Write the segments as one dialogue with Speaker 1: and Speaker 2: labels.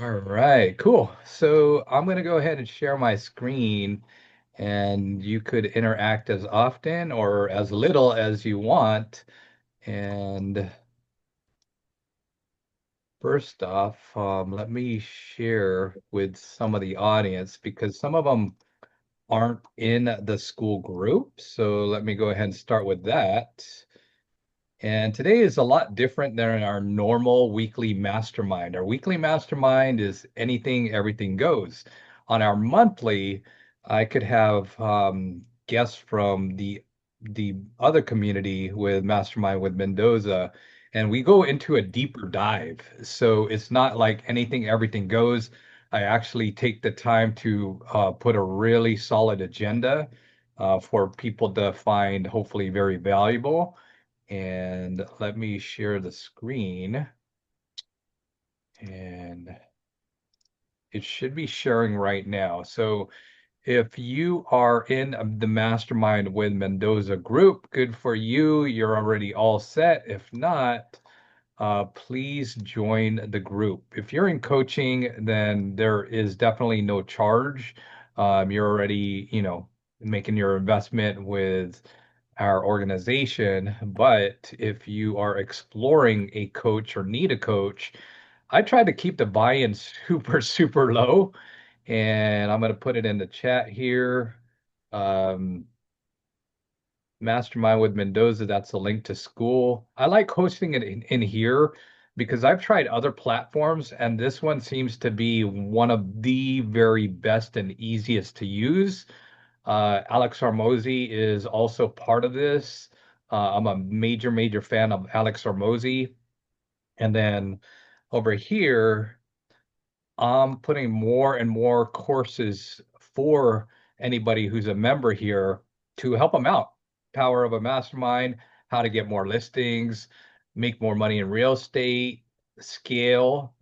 Speaker 1: All right, cool. So I'm going to go ahead and share my screen, and you could interact as often or as little as you want. And first off, let me share with some of the audience because some of them aren't in the school group. So let me go ahead and start with that. And today is a lot different than our normal weekly mastermind. Our weekly mastermind is anything, everything goes. On our monthly, I could have guests from the other community with Mastermind with Mendoza, and we go into a deeper dive. So it's not like anything, everything goes. I actually take the time to put a really solid agenda for people to find hopefully very valuable. And let me share the screen. And it should be sharing right now. So if you are in the Mastermind with Mendoza group, good for you. You're already all set. If not, please join the group. If you're in coaching, then there is definitely no charge. You're already, making your investment with our organization. But if you are exploring a coach or need a coach, I try to keep the buy-in super, super low. And I'm going to put it in the chat here. Um, Mastermind with Mendoza, that's a link to school. I like hosting it in here because I've tried other platforms, and this one seems to be one of the very best and easiest to use. Alex Hormozy is also part of this. I'm a major, major fan of Alex Hormozy. And then over here, I'm putting more and more courses for anybody who's a member here to help them out. Power of a Mastermind, how to get more listings, make more money in real estate, scale,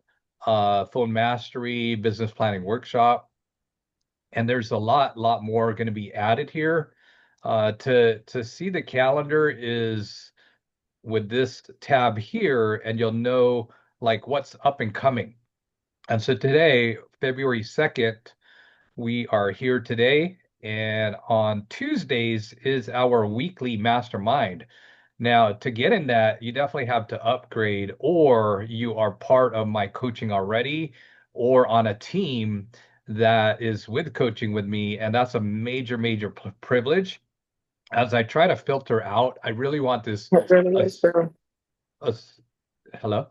Speaker 1: phone mastery, business planning workshop. And there's a lot more going to be added here. To see the calendar is with this tab here, and you'll know like what's up and coming. And so today, February 2nd, we are here today. And on Tuesdays is our weekly mastermind. Now, to get in that, you definitely have to upgrade, or you are part of my coaching already, or on a team that is with coaching with me. And that's a major, major privilege. As I try to filter out, I really want this.
Speaker 2: It really
Speaker 1: Uh,
Speaker 2: is, girl.
Speaker 1: uh, hello?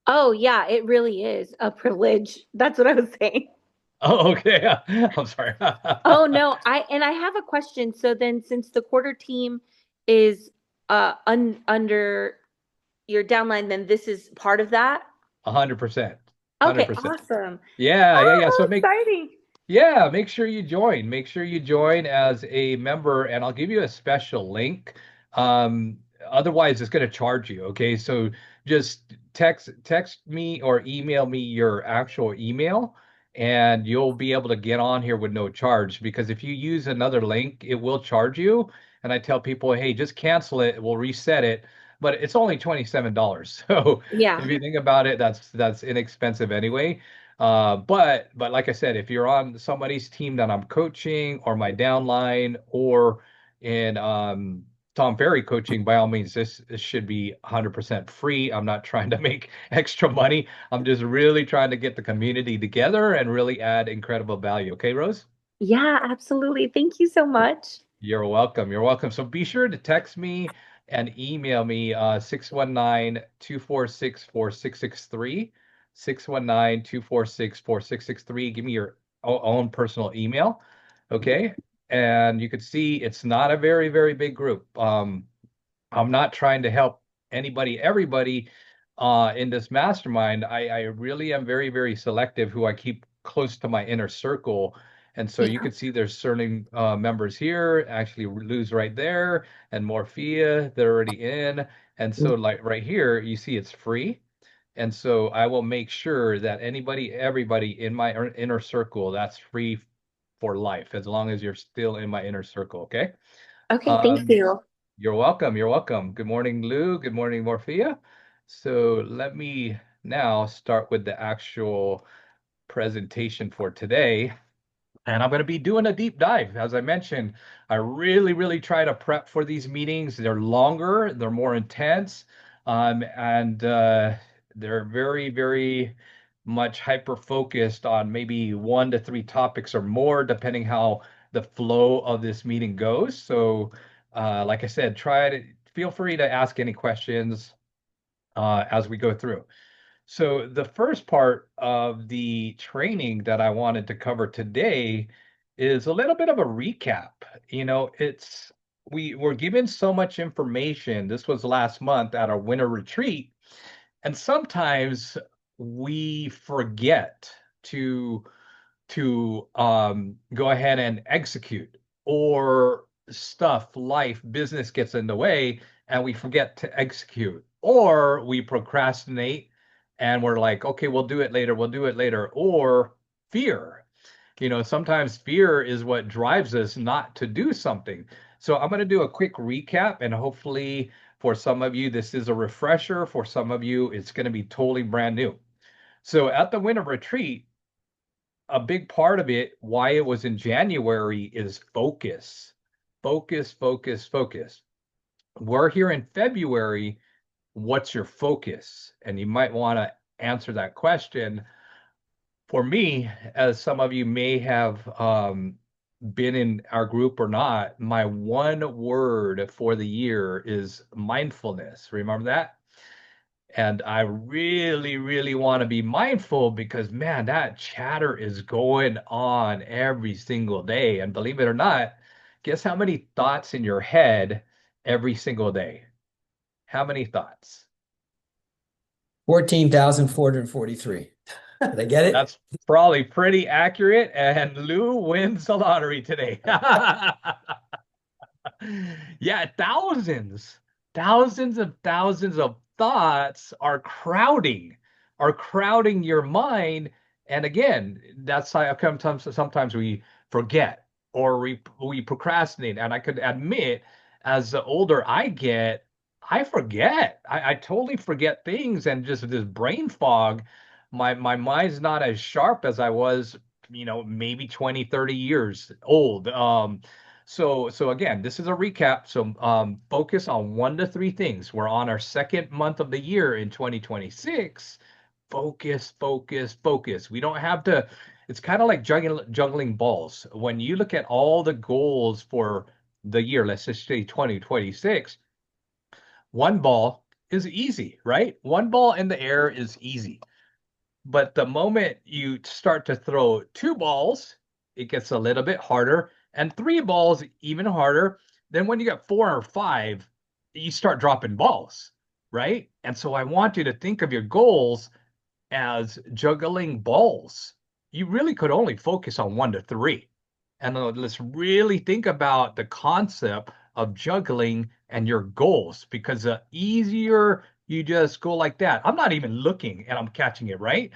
Speaker 2: Oh, yeah, it really is a privilege. That's what I was saying.
Speaker 1: Oh, okay. I'm sorry.
Speaker 2: Oh, no, I have a question. So then since the quarter team is under your downline, then this is part of that?
Speaker 1: 100%.
Speaker 2: Okay,
Speaker 1: 100%.
Speaker 2: awesome.
Speaker 1: Yeah. So
Speaker 2: Oh, how exciting.
Speaker 1: make sure you join. Make sure you join as a member, and I'll give you a special link. Otherwise, it's going to charge you. Okay, so just text me or email me your actual email, and you'll be able to get on here with no charge. Because if you use another link, it will charge you. And I tell people, hey, just cancel it. We'll reset it, but it's only $27. So if
Speaker 2: Yeah.
Speaker 1: you think about it, that's inexpensive anyway. But like I said, if you're on somebody's team that I'm coaching or my downline or in Tom Ferry coaching, by all means, this should be 100% free. I'm not trying to make extra money. I'm just really trying to get the community together and really add incredible value. Okay, Rose?
Speaker 2: Yeah, absolutely. Thank you so much.
Speaker 1: You're welcome. You're welcome. So be sure to text me and email me 619-246-4663. 619-246-4663. Give me your own personal email. Okay. And you can see it's not a very, very big group. I'm not trying to help anybody, everybody in this mastermind. I really am very, very selective who I keep close to my inner circle. And so you
Speaker 2: Yeah.
Speaker 1: can see there's certain members here, actually Lou's right there, and Morphia, they're already in. And so like right here, you see it's free. And so I will make sure that anybody, everybody in my inner circle, that's free for life, as long as you're still in my inner circle. Okay.
Speaker 2: Okay, thank
Speaker 1: Um,
Speaker 2: you.
Speaker 1: you're welcome. You're welcome. Good morning, Lou. Good morning, Morphia. So let me now start with the actual presentation for today. And I'm going to be doing a deep dive. As I mentioned, I really, really try to prep for these meetings. They're longer, they're more intense, and they're very, very much hyper focused on maybe 1 to 3 topics or more, depending how the flow of this meeting goes. So, like I said, try to feel free to ask any questions as we go through. So the first part of the training that I wanted to cover today is a little bit of a recap. You know, it's we were given so much information. This was last month at our winter retreat, and sometimes we forget to go ahead and execute, or stuff, life, business gets in the way and we forget to execute, or we procrastinate and we're like, okay, we'll do it later, or fear. You know, sometimes fear is what drives us not to do something. So I'm going to do a quick recap, and hopefully for some of you this is a refresher, for some of you it's going to be totally brand new. So at the winter retreat, a big part of it, why it was in January, is focus. Focus, focus, focus. We're here in February. What's your focus? And you might want to answer that question. For me, as some of you may have been in our group or not, my one word for the year is mindfulness. Remember that? And I really, really want to be mindful because, man, that chatter is going on every single day. And believe it or not, guess how many thoughts in your head every single day? How many thoughts?
Speaker 3: 14,443. Did I get it?
Speaker 1: That's probably pretty accurate. And Lou wins the lottery today. Yeah, thousands of thoughts are crowding your mind. And again, that's how sometimes we forget, or we procrastinate. And I could admit, as the older I get, I forget. I totally forget things, and just this brain fog. My mind's not as sharp as I was, maybe 20, 30 years old. So again, this is a recap. So focus on 1 to 3 things. We're on our second month of the year in 2026. Focus, focus, focus. We don't have to. It's kind of like juggling balls. When you look at all the goals for the year, let's just say 2026, one ball is easy, right? One ball in the air is easy. But the moment you start to throw two balls, it gets a little bit harder, and three balls, even harder. Then when you got four or five, you start dropping balls, right? And so I want you to think of your goals as juggling balls. You really could only focus on 1 to 3. And let's really think about the concept of juggling and your goals, because the easier you just go like that, I'm not even looking and I'm catching it, right?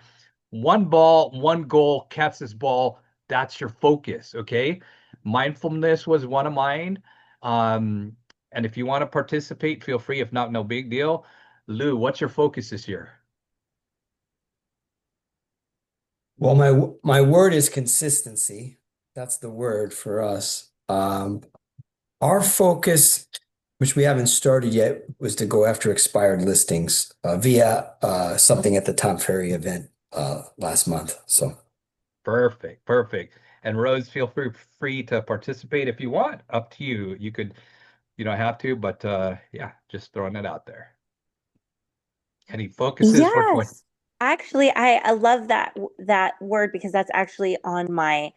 Speaker 1: One ball, one goal, catch this ball. That's your focus. Okay. Mindfulness was one of mine. Um, and if you want to participate, feel free. If not, no big deal. Lou, what's your focus this year?
Speaker 3: Well, my word is consistency. That's the word for us. Our focus, which we haven't started yet, was to go after expired listings via something at the Tom Ferry event last month. So,
Speaker 1: Perfect, perfect. And Rose, feel free to participate if you want. Up to you. You don't have to, but yeah, just throwing it out there. Any focuses for 20?
Speaker 2: Yes. Actually, I love that word because that's actually on my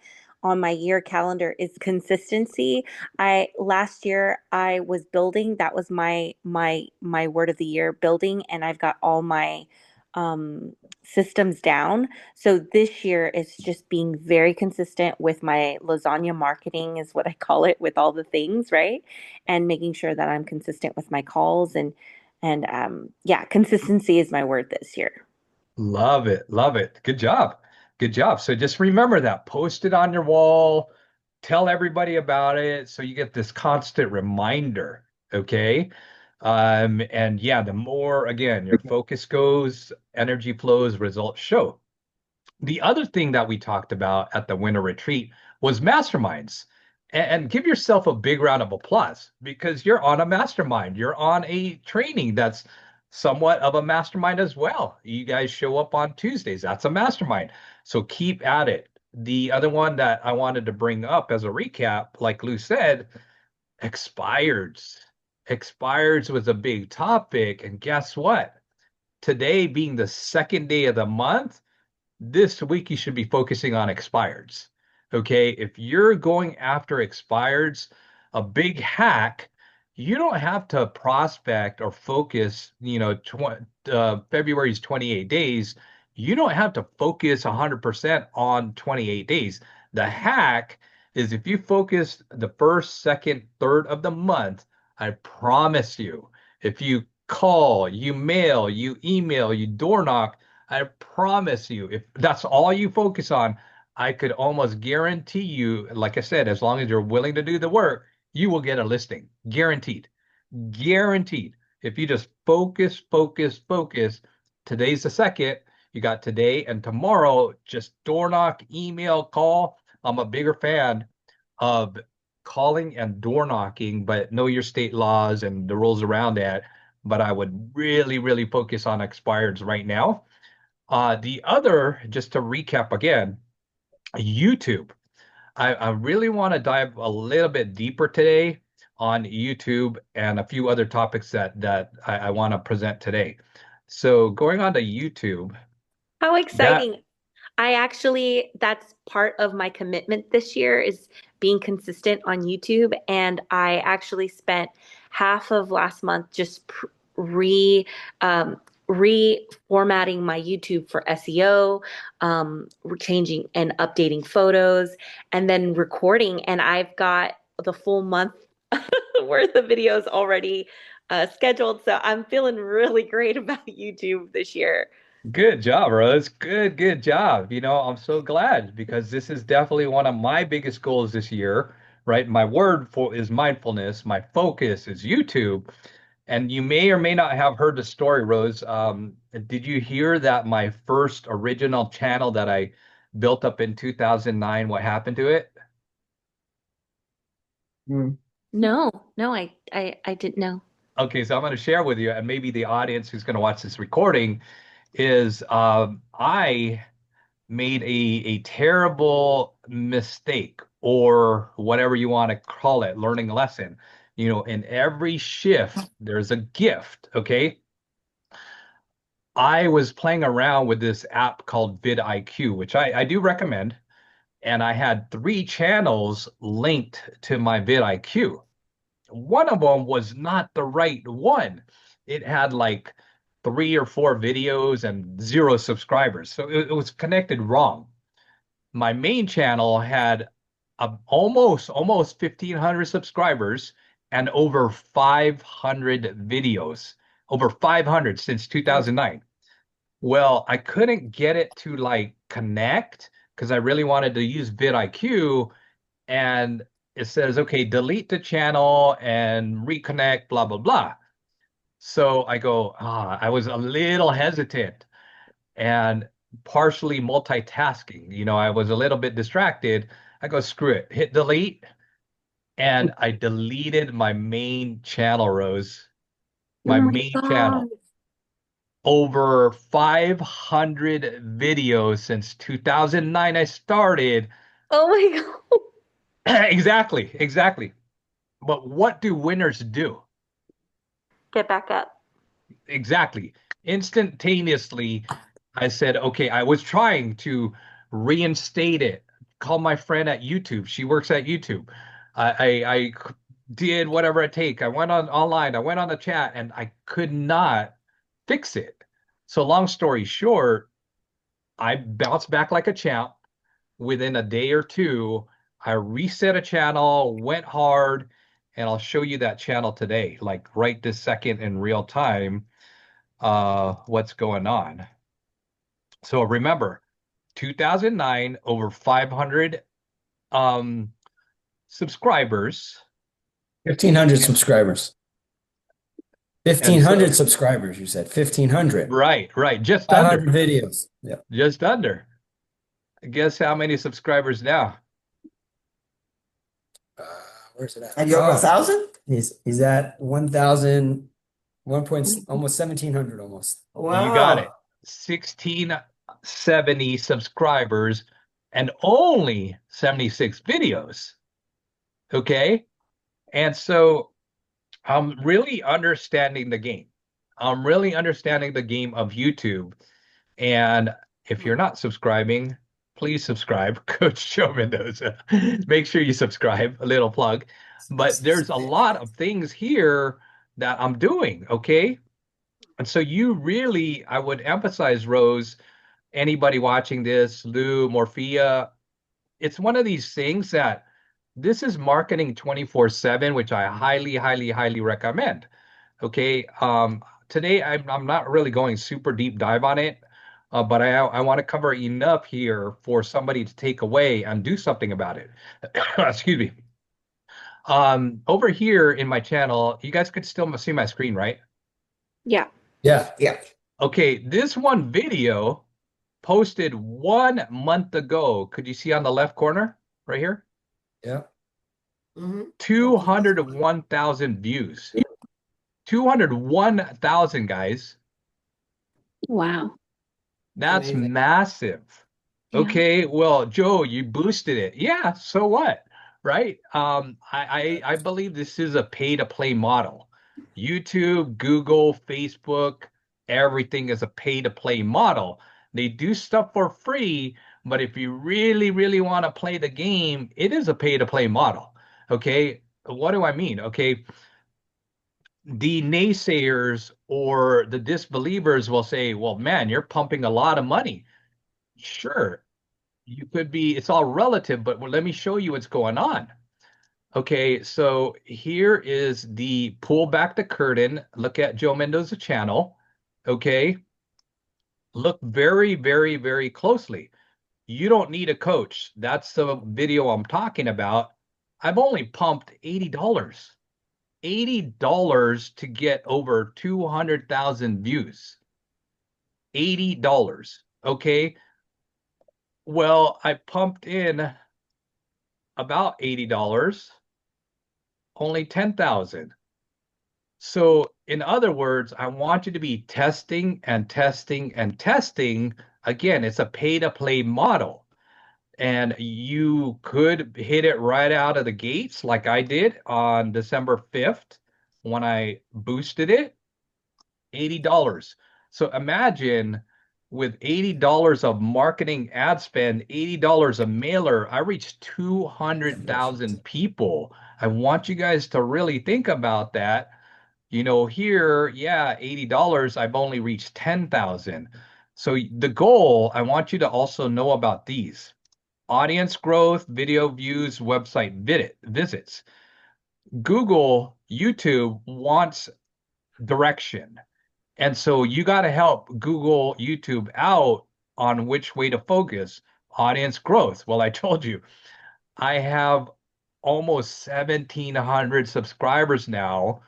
Speaker 2: year calendar is consistency. I last year I was building. That was my word of the year, building, and I've got all my systems down. So this year it's just being very consistent with my lasagna marketing is what I call it, with all the things, right? And making sure that I'm consistent with my calls, and yeah, consistency is my word this year.
Speaker 1: Love it. Love it. Good job. Good job. So just remember that. Post it on your wall. Tell everybody about it so you get this constant reminder. Okay. And yeah, the more, again, your focus goes, energy flows, results show. The other thing that we talked about at the winter retreat was masterminds. And give yourself a big round of applause because you're on a mastermind. You're on a training that's somewhat of a mastermind as well. You guys show up on Tuesdays. That's a mastermind. So keep at it. The other one that I wanted to bring up as a recap, like Lou said, expireds. Expireds was a big topic. And guess what? Today being the second day of the month, this week you should be focusing on expireds. Okay. If you're going after expireds, a big hack, you don't have to prospect or focus, February's 28 days. You don't have to focus 100% on 28 days. The hack is if you focus the first, second, third of the month, I promise you, if you call, you mail, you email, you door knock, I promise you, if that's all you focus on, I could almost guarantee you, like I said, as long as you're willing to do the work, you will get a listing. Guaranteed. Guaranteed. If you just focus, focus, focus, today's the second. You got today and tomorrow, just door knock, email, call. I'm a bigger fan of calling and door knocking, but know your state laws and the rules around that. But I would really, really focus on expireds right now. The other, just to recap again, YouTube. I really want to dive a little bit deeper today on YouTube and a few other topics that I want to present today. So going on to YouTube,
Speaker 2: How
Speaker 1: that
Speaker 2: exciting. I actually, that's part of my commitment this year is being consistent on YouTube. And I actually spent half of last month just um, reformatting my YouTube for SEO, changing and updating photos, and then recording. And I've got the full month worth of videos already scheduled. So I'm feeling really great about YouTube this year.
Speaker 1: good job, Rose. Good, good job. I'm so glad because this is definitely one of my biggest goals this year, right? My word for is mindfulness. My focus is YouTube. And you may or may not have heard the story, Rose. Did you hear that my first original channel that I built up in 2009, what happened to it?
Speaker 3: Mm.
Speaker 2: No, no, I didn't know.
Speaker 1: Okay, so I'm going to share with you, and maybe the audience who's going to watch this recording is I made a terrible mistake or whatever you want to call it, learning lesson. In every shift, there's a gift. Okay. I was playing around with this app called VidIQ, which I do recommend. And I had three channels linked to my VidIQ. One of them was not the right one. It had like three or four videos and zero subscribers. So it was connected wrong. My main channel had almost 1,500 subscribers and over 500 videos, over 500 since 2009. Well, I couldn't get it to like connect because I really wanted to use vidIQ, and it says, okay, delete the channel and reconnect, blah, blah, blah. So I go, I was a little hesitant and partially multitasking. I was a little bit distracted. I go, screw it, hit delete. And I deleted my main channel, Rose,
Speaker 2: Oh
Speaker 1: my
Speaker 2: my
Speaker 1: main
Speaker 2: God.
Speaker 1: channel. Over 500 videos since 2009 I started.
Speaker 2: Oh my God.
Speaker 1: Exactly, exactly. But what do winners do?
Speaker 2: Get back up.
Speaker 1: Exactly. Instantaneously, I said, okay, I was trying to reinstate it. Call my friend at YouTube. She works at YouTube. I did whatever it take. I went on online. I went on the chat, and I could not fix it. So long story short, I bounced back like a champ. Within a day or two, I reset a channel, went hard, and I'll show you that channel today, like right this second in real time, what's going on. So remember, 2009, over 500 um, subscribers.
Speaker 3: 1,500
Speaker 1: And
Speaker 3: subscribers.
Speaker 1: And so,
Speaker 3: 1,500 subscribers, you said 1,500.
Speaker 1: right, right, just under,
Speaker 3: 500 videos. Yeah.
Speaker 1: just under. Guess how many subscribers now?
Speaker 3: Uh, where's it at?
Speaker 4: Are you over 1,000?
Speaker 3: He's at 1,000, 1 point, almost 1,700 almost.
Speaker 1: You got it.
Speaker 4: Wow.
Speaker 1: 1670 subscribers and only 76 videos. Okay. And so I'm really understanding the game. I'm really understanding the game of YouTube. And if you're not subscribing, please subscribe. Coach Joe Mendoza. Make sure you subscribe. A little plug. But there's a lot of things here that I'm doing. Okay. And so you really, I would emphasize, Rose, anybody watching this, Lou, Morphia, it's one of these things that this is marketing 24/7, which I highly, highly, highly recommend. Okay. Today I'm not really going super deep dive on it, but I want to cover enough here for somebody to take away and do something about it. Excuse me. Over here in my channel, you guys could still see my screen, right?
Speaker 2: Yeah.
Speaker 3: Yeah.
Speaker 4: Yeah.
Speaker 1: Okay, this one video posted 1 month ago. Could you see on the left corner right here?
Speaker 3: Yeah.
Speaker 4: Mm-hmm.
Speaker 1: 201,000 views. 201,000, guys.
Speaker 2: Wow.
Speaker 1: That's
Speaker 4: Amazing.
Speaker 1: massive.
Speaker 2: Yeah.
Speaker 1: Okay, well, Joe, you boosted it. Yeah, so what? Right? I believe this is a pay to play model. YouTube, Google, Facebook, everything is a pay to play model. They do stuff for free, but if you really, really want to play the game, it is a pay to play model. Okay, what do I mean? Okay, the naysayers or the disbelievers will say, well, man, you're pumping a lot of money. Sure, you could be, it's all relative, but let me show you what's going on. Okay, so here is the pull back the curtain. Look at Joe Mendoza channel. Okay, look very, very, very closely. You don't need a coach. That's the video I'm talking about. I've only pumped $80. $80 to get over 200,000 views. $80. Okay. Well, I pumped in about $80, only 10,000. So, in other words, I want you to be testing and testing and testing. Again, it's a pay to play model. And you could hit it right out of the gates, like I did on December 5th when I boosted it. $80. So imagine with $80 of marketing ad spend, $80 a mailer, I reached 200,000 people. I want you guys to really think about that. You know, here, yeah, $80, I've only reached 10,000. So the goal, I want you to also know about these audience growth, video views, website visits. Google, YouTube wants direction. And so you got to help Google, YouTube out on which way to focus. Audience growth. Well, I told you, I have almost 1,700 subscribers now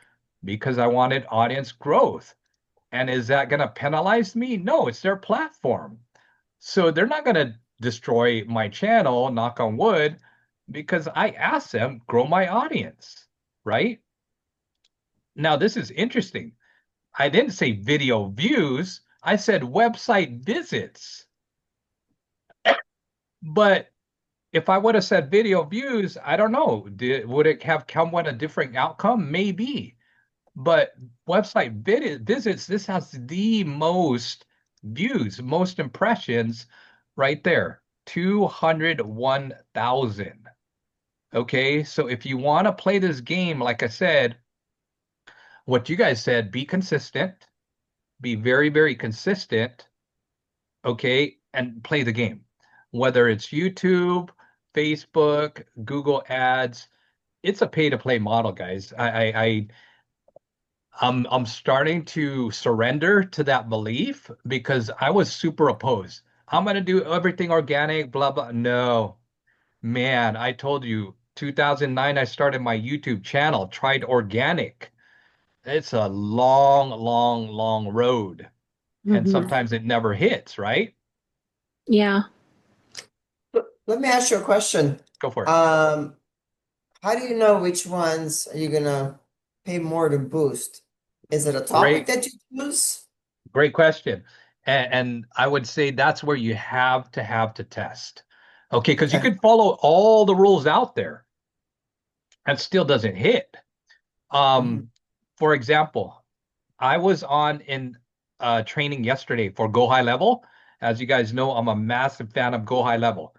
Speaker 1: because I wanted audience growth. And is that going to penalize me? No, it's their platform. So they're not going to destroy my channel, knock on wood, because I asked them grow my audience, right? Now, this is interesting. I didn't say video views. I said website visits. But if I would have said video views, I don't know. Would it have come with a different outcome? Maybe. But website visits, this has the most views, most impressions right there. 201,000. Okay, so if you want to play this game, like I said, what you guys said, be consistent, be very, very consistent, okay, and play the game. Whether it's YouTube, Facebook, Google Ads, it's a pay to play model, guys. I'm starting to surrender to that belief because I was super opposed. I'm gonna do everything organic, blah blah. No, man, I told you, 2009 I started my YouTube channel, tried organic. it's a long, long, long road. And
Speaker 2: Hmm.
Speaker 1: sometimes it never hits, right?
Speaker 2: Yeah.
Speaker 4: Let me ask you a question.
Speaker 1: Go for it.
Speaker 4: Um, how do you know which ones are you gonna pay more to boost? Is it a topic
Speaker 1: Great,
Speaker 4: that you choose?
Speaker 1: great question. And I would say that's where you have to test. Okay, because you
Speaker 4: Okay.
Speaker 1: could follow all the rules out there and still doesn't hit.
Speaker 4: Mhm.
Speaker 1: Um, for example, I was on in training yesterday for Go High Level. As you guys know, I'm a massive fan of Go High Level.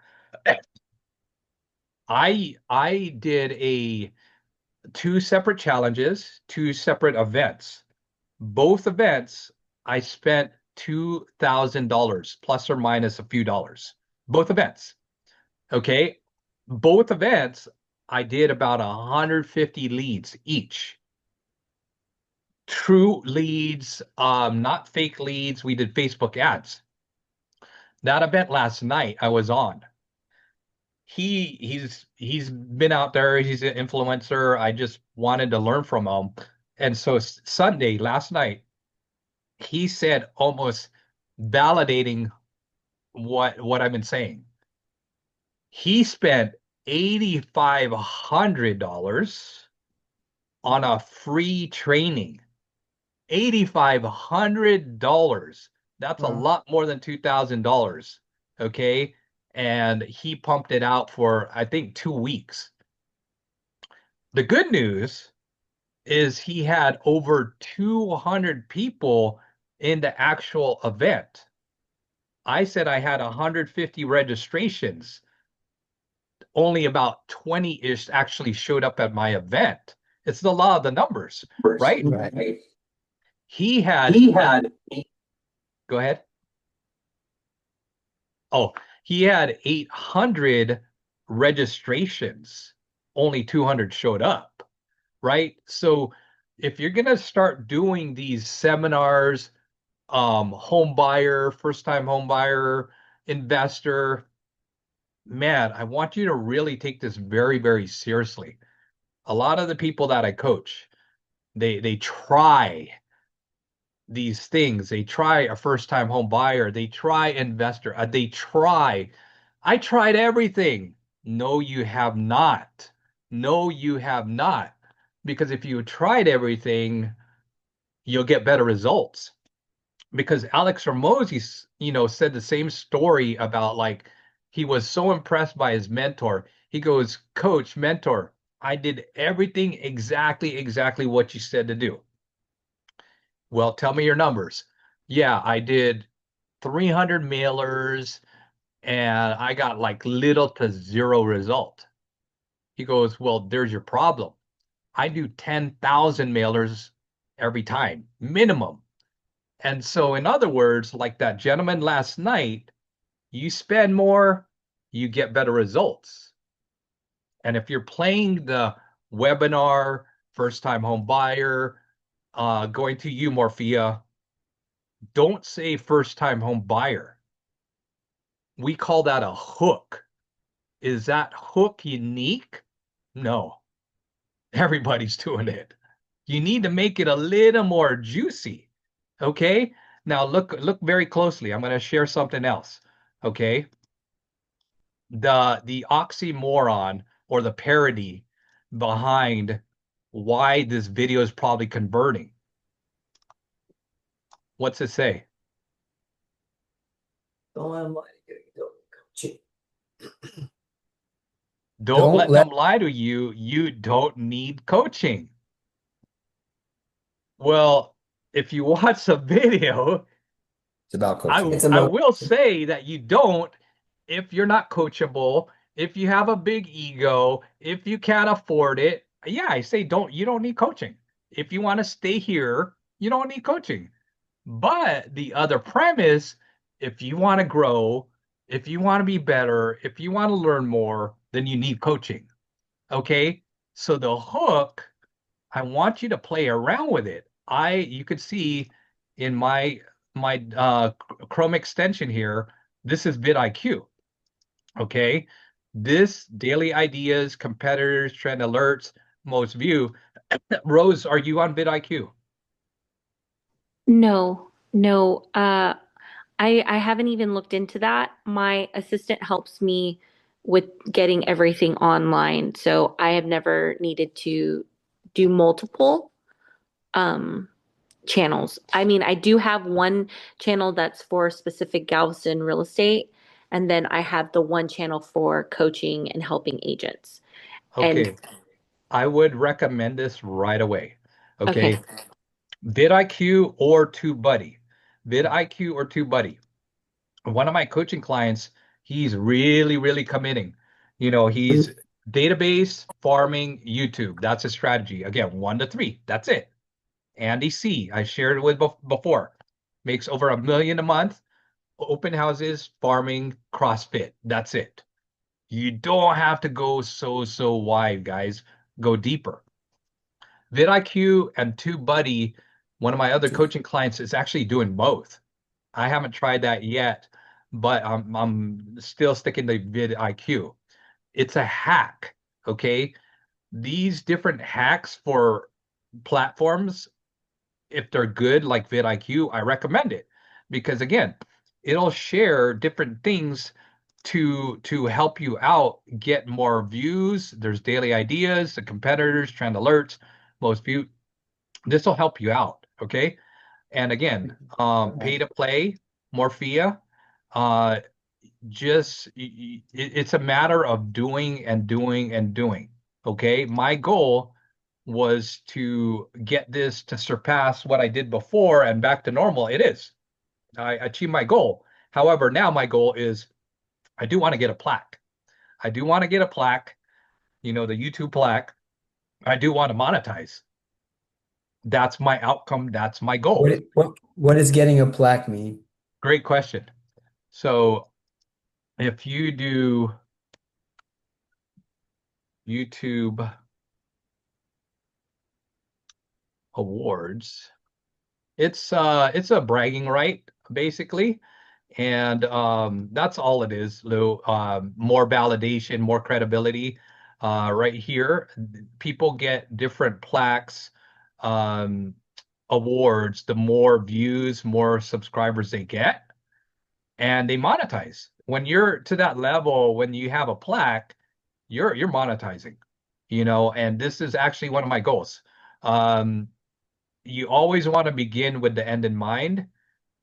Speaker 1: I did a two separate challenges, two separate events. Both events, I spent $2,000 plus or minus a few dollars. Both events. Okay. Both events, I did about 150 leads each. True leads, not fake leads. We did Facebook ads. That event last night I was on. He's been out there. He's an influencer. I just wanted to learn from him. And so Sunday, last night, he said almost validating what I've been saying. He spent $8,500 on a free training. $8,500. That's a
Speaker 4: Wow.
Speaker 1: lot more than $2,000. Okay. And he pumped it out for, I think, 2 weeks. The good news is he had over 200 people in the actual event. I said I had 150 registrations. Only about 20-ish actually showed up at my event. It's the law of the numbers, right?
Speaker 4: Right.
Speaker 1: He had
Speaker 4: He
Speaker 1: eight,
Speaker 4: had
Speaker 1: go ahead. Oh, he had 800 registrations. Only 200 showed up, right? So if you're going to start doing these seminars, home buyer, first time home buyer, investor, man, I want you to really take this very, very seriously. A lot of the people that I coach, they try these things. They try a first time home buyer, they try investor, they try. I tried everything. No, you have not. No, you have not. Because if you tried everything, you'll get better results. Because Alex Hormozy, said the same story about like he was so impressed by his mentor. He goes, Coach, mentor, I did everything exactly what you said to do. Well, tell me your numbers. Yeah, I did 300 mailers and I got like little to zero result. He goes, well, there's your problem. I do 10,000 mailers every time, minimum. And so, in other words, like that gentleman last night, you spend more, you get better results. And if you're playing the webinar, first time home buyer, going to you, Morphia, don't say first time home buyer. We call that a hook. Is that hook unique? No, everybody's doing it. You need to make it a little more juicy. Okay? Now look very closely. I'm going to share something else. Okay? The oxymoron or the parody behind why this video is probably converting. What's it say?
Speaker 4: don't lie to you.
Speaker 1: Don't
Speaker 3: Don't
Speaker 1: let
Speaker 3: let
Speaker 1: them lie to you. You don't need coaching. Well, if you watch the video,
Speaker 3: it's about
Speaker 1: I
Speaker 3: coaching.
Speaker 4: It's
Speaker 1: I
Speaker 4: about
Speaker 1: will say that you don't if you're not coachable, if you have a big ego, if you can't afford it. Yeah, I say you don't need coaching. If you want to stay here, you don't need coaching. But the other premise, if you want to grow, if you want to be better, if you want to learn more, then you need coaching. Okay? So the hook, I want you to play around with it. You could see in my Chrome extension here, this is VidIQ. Okay. This daily ideas, competitors, trend alerts, most view. Rose, are you on VidIQ?
Speaker 2: No, no. I haven't even looked into that. My assistant helps me with getting everything online, so I have never needed to do multiple um channels. I mean, I do have one channel that's for specific Galveston real estate, and then I have the one channel for coaching and helping agents. And
Speaker 1: Okay, I would recommend this right away.
Speaker 2: okay,
Speaker 1: Okay, vidIQ or TubeBuddy. vidIQ or TubeBuddy. One of my coaching clients, he's really, really committing. He's database, farming, YouTube. That's his strategy. Again, 1 to 3. That's it. Andy C, I shared it with before. Makes over 1 million a month. Open houses, farming, CrossFit. That's it. You don't have to go so wide, guys. Go deeper. vidIQ and TubeBuddy, one of my other coaching clients, is actually doing both. I haven't tried that yet, but I'm still sticking to vidIQ. It's a hack, okay? These different hacks for platforms, if they're good like vidIQ, I recommend it because again, it'll share different things to help you out get more views. There's daily ideas, the competitors, trend alerts, most view. This will help you out, okay? And again, pay to play, Morphia, uh, it's a matter of doing and doing and doing. Okay. My goal was to get this to surpass what I did before and back to normal. It is. I achieved my goal. However, now my goal is I do want to get a plaque. I do want to get a plaque, the YouTube plaque. I do want to monetize. That's my outcome. That's my goal.
Speaker 3: What does getting a plaque mean?
Speaker 1: Great question. So if you do YouTube awards, it's a bragging right, basically. And that's all it is, Lou. More validation, more credibility. Right here, people get different plaques, um, awards, the more views, more subscribers they get, and they monetize. When you're to that level, when you have a plaque, you're monetizing, and this is actually one of my goals. Um, you always want to begin with the end in mind.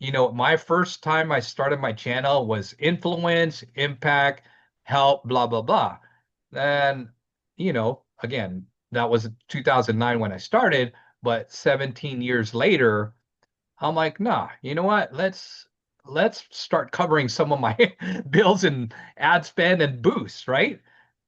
Speaker 1: My first time I started my channel was influence, impact, help, blah, blah, blah. Then, again, that was 2009 when I started, but 17 years later, I'm like, nah, you know what? Let's start covering some of my bills and ad spend and boosts, right?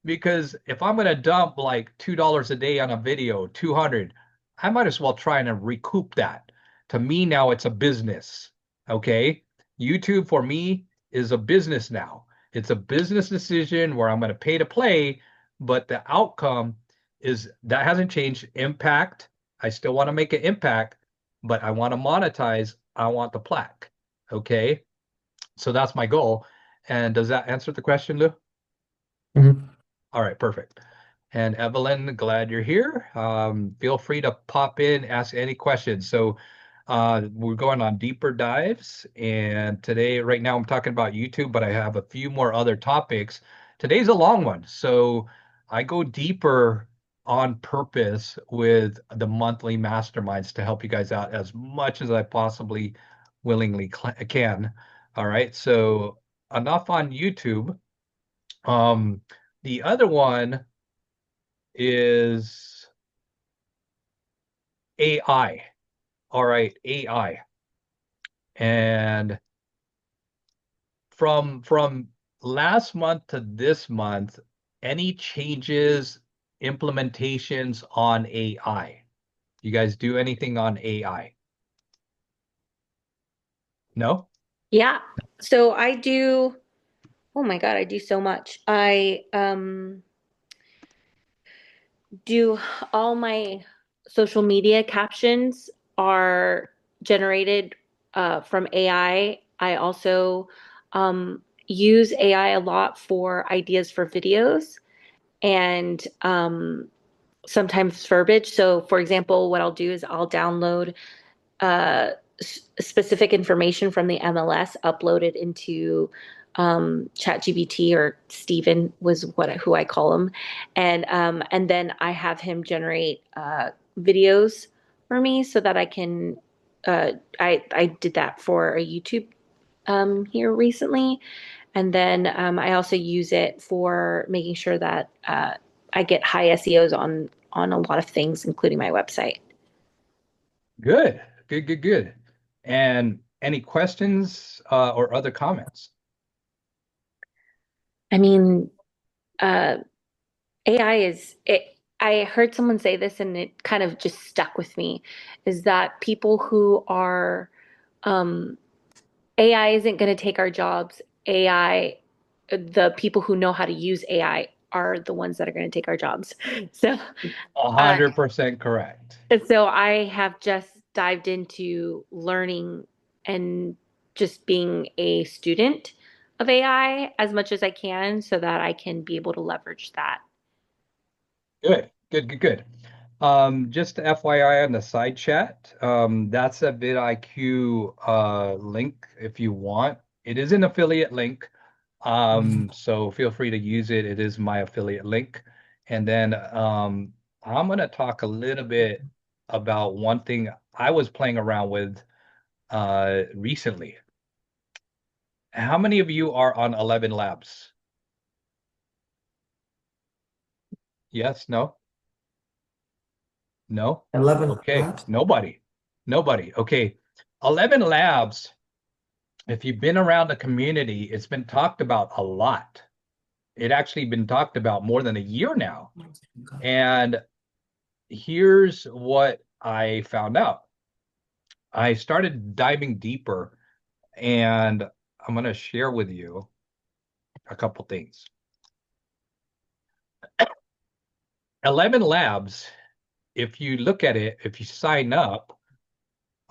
Speaker 1: Because if I'm gonna dump like $2 a day on a video, 200, I might as well try and recoup that. To me now it's a business. Okay? YouTube for me is a business now. It's a business decision where I'm gonna pay to play, but the outcome is that hasn't changed. Impact. I still want to make an impact, but I want to monetize. I want the plaque. Okay. So that's my goal. And does that answer the question, Lou?
Speaker 3: Mhm.
Speaker 1: All right, perfect. And Evelyn, glad you're here. Feel free to pop in, ask any questions. So we're going on deeper dives. And today, right now, I'm talking about YouTube, but I have a few more other topics. Today's a long one. So I go deeper on purpose with the monthly masterminds to help you guys out as much as I possibly willingly can. All right. So enough on YouTube. Um, the other one is AI. All right, AI. And from last month to this month, any changes, implementations on AI? You guys do anything on AI? No?
Speaker 2: yeah. So I do, oh my God, I do so much. I do all my social media captions are generated from AI. I also use AI a lot for ideas for videos and sometimes verbiage. So, for example, what I'll do is I'll download specific information from the MLS uploaded into ChatGPT, or Steven was who I call him, and then I have him generate videos for me so that I can. I did that for a YouTube here recently, and then I also use it for making sure that I get high SEOs on a lot of things, including my website.
Speaker 1: Good, good, good, good. And any questions or other comments?
Speaker 2: I mean, uh, AI is it. I heard someone say this and it kind of just stuck with me, is that people who are um, AI isn't going to take our jobs. AI, the people who know how to use AI are the ones that are going to take our jobs. So,
Speaker 1: A
Speaker 2: uh,
Speaker 1: 100% correct.
Speaker 2: and so I have just dived into learning and just being a student of AI as much as I can so that I can be able to leverage that.
Speaker 1: Good, good, good, good. Just FYI on the side chat, that's a vidIQ link if you want. It is an affiliate link, so feel free to use it. It is my affiliate link. And then I'm going to talk a little bit about one thing I was playing around with recently. How many of you are on 11 Labs? Yes, no? No?
Speaker 3: 11
Speaker 1: Okay,
Speaker 3: labs.
Speaker 1: nobody. Nobody. Okay. 11 Labs, if you've been around the community, it's been talked about a lot. It actually been talked about more than a year now. And here's what I found out. I started diving deeper, and I'm going to share with you a couple things. 11 Labs, if you look at it, if you sign up,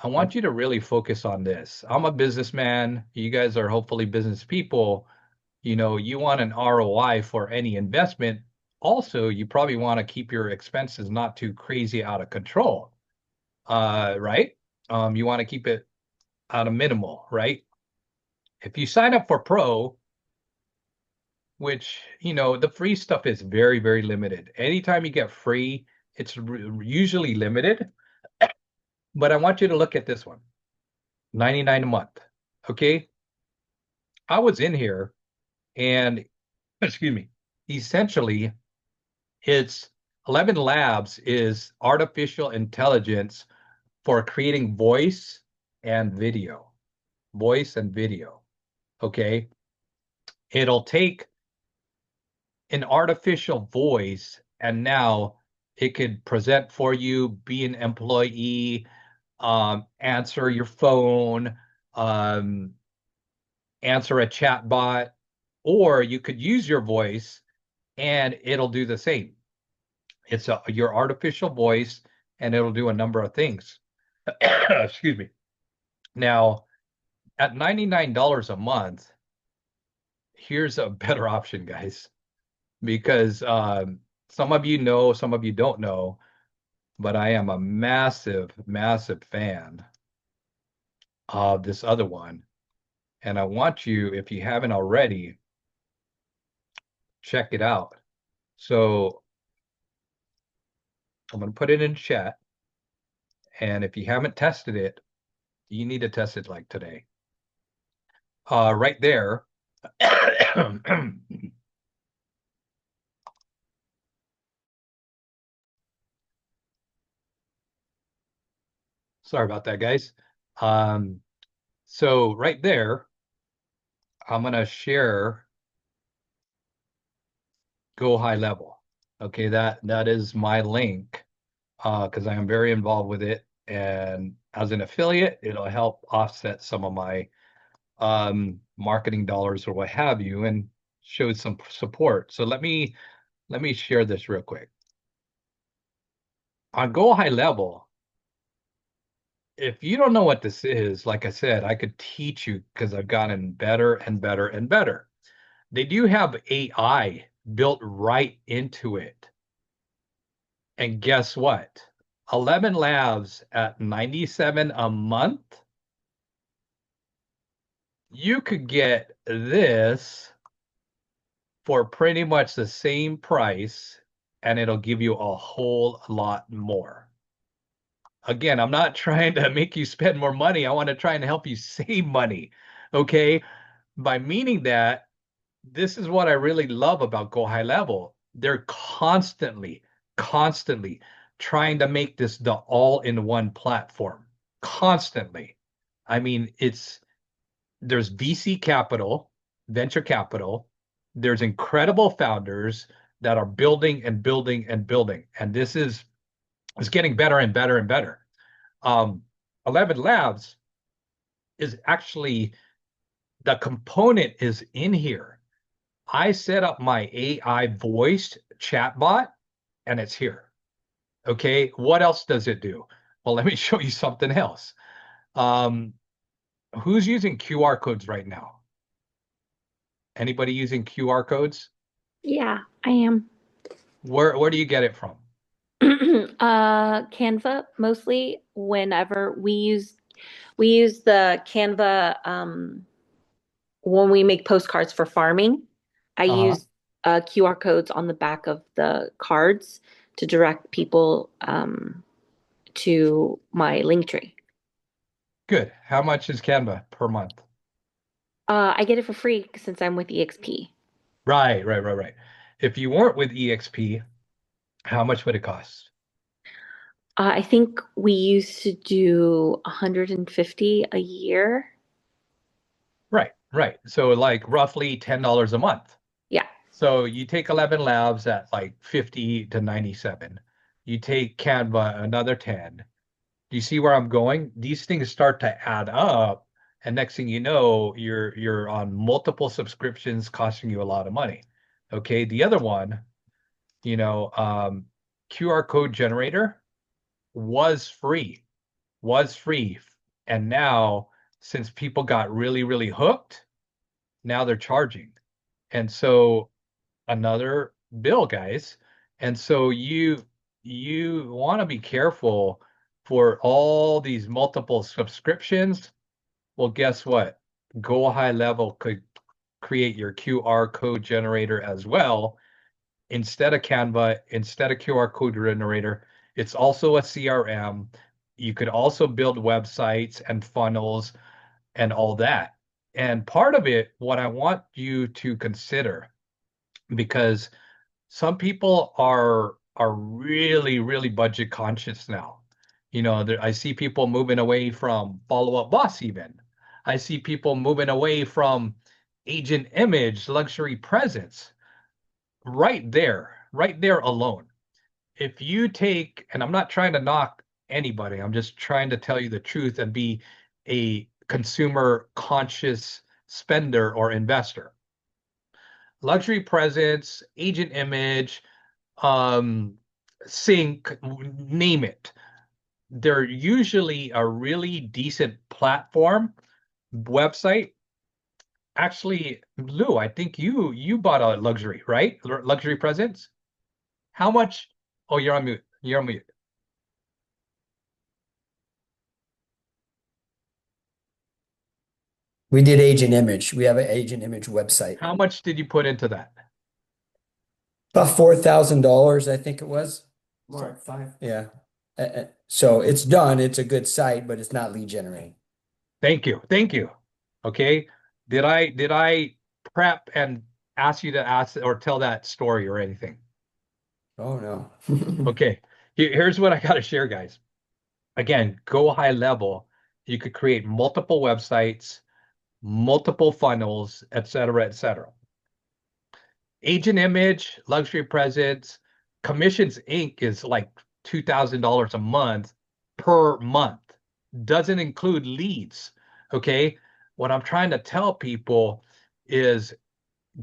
Speaker 1: I want you to really focus on this. I'm a businessman. You guys are hopefully business people. You know, you want an ROI for any investment. Also, you probably want to keep your expenses not too crazy out of control. Right? You want to keep it at a minimal, right? If you sign up for Pro, which, you know, the free stuff is very, very limited. Anytime you get free, it's usually limited. But I want you to look at this one, 99 a month. Okay. I was in here and, excuse me, essentially it's 11 Labs is artificial intelligence for creating voice and video. Voice and video. Okay. It'll take an artificial voice and now it could present for you, be an employee, answer your phone, um, answer a chat bot, or you could use your voice and it'll do the same. It's your artificial voice and it'll do a number of things. Excuse me. Now, at $99 a month, here's a better option, guys, because some of you know, some of you don't know, but I am a massive, massive fan of this other one. And I want you, if you haven't already, check it out. So I'm going to put it in chat. And if you haven't tested it, you need to test it like today. Right there. Sorry about that, guys. Um, so right there, I'm going to share GoHighLevel. Okay, that is my link because I am very involved with it. And as an affiliate, it'll help offset some of my marketing dollars or what have you, and show some support. So let me share this real quick. On GoHighLevel, if you don't know what this is, like I said, I could teach you because I've gotten better and better and better. They do have AI built right into it. And guess what? 11 Labs at 97 a month You could get this for pretty much the same price, and it'll give you a whole lot more. Again, I'm not trying to make you spend more money. I want to try and help you save money. Okay. By meaning that, this is what I really love about Go High Level. They're constantly trying to make this the all-in-one platform. Constantly. I mean, there's VC capital, venture capital, there's incredible founders that are building and building and building. And this is getting better and better and better. 11 Labs is actually the component is in here. I set up my AI voiced chatbot and it's here. Okay. What else does it do? Well, let me show you something else. Um, who's using QR codes right now? Anybody using QR codes?
Speaker 2: Yeah, I am.
Speaker 1: Where do you get it from?
Speaker 2: Canva mostly whenever we use the Canva when we make postcards for farming. I
Speaker 1: Uh-huh.
Speaker 2: use QR codes on the back of the cards to direct people to my link tree.
Speaker 1: Good. How much is Canva per month?
Speaker 2: I get it for free since I'm with EXP.
Speaker 1: Right. If you weren't with EXP, how much would it cost?
Speaker 2: I think we used to do 150 a year.
Speaker 1: Right. So like roughly $10 a month.
Speaker 2: Yeah.
Speaker 1: So you take 11 labs at like 50 to 97. You take Canva another 10. Do you see where I'm going? These things start to add up, and next thing you know, you're on multiple subscriptions costing you a lot of money. Okay, the other one, you know, QR code generator was free, was free. And now, since people got really hooked, now they're charging. And so another bill, guys. And so you want to be careful for all these multiple subscriptions. Well, guess what? Go High Level could create your QR code generator as well instead of Canva, instead of QR code generator. It's also a CRM. You could also build websites and funnels and all that. And part of it, what I want you to consider, because some people are really budget conscious now. You know, I see people moving away from Follow Up Boss even. I see people moving away from agent image, luxury presence. Right there alone. If you take, and I'm not trying to knock anybody, I'm just trying to tell you the truth and be a consumer conscious spender or investor. Luxury presence, agent image, um, sync, name it. They're usually a really decent platform, website. Actually, Lou, I think you bought a luxury, right? Luxury presence. How much? Oh, you're on mute. You're on mute.
Speaker 3: We did agent image. We have an agent image website.
Speaker 1: How much did you put into that?
Speaker 3: About $4,000, I think it was.
Speaker 4: More like five.
Speaker 3: Yeah. So it's done. It's a good site, but it's not lead generating.
Speaker 1: Thank you. Thank you. Okay. Did I prep and ask you to ask or tell that story or anything?
Speaker 3: Oh no.
Speaker 1: Okay. Here's what I got to share, guys. Again, go high level. You could create multiple websites, multiple funnels, et cetera, et cetera. Agent image, luxury presence, commissions Inc. is like $2,000 a month per month. Doesn't include leads. Okay. What I'm trying to tell people is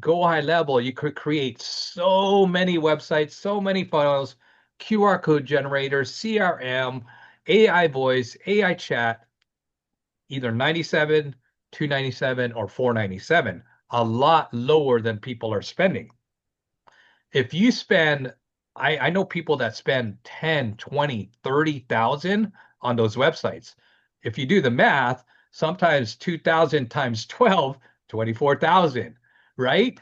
Speaker 1: go high level. You could create so many websites, so many funnels, QR code generators, CRM, AI voice, AI chat, either 97, 297, or 497, a lot lower than people are spending. If you spend, I know people that spend 10, 20, 30,000 on those websites. If you do the math, Sometimes 2,000 times 12, 24,000, right?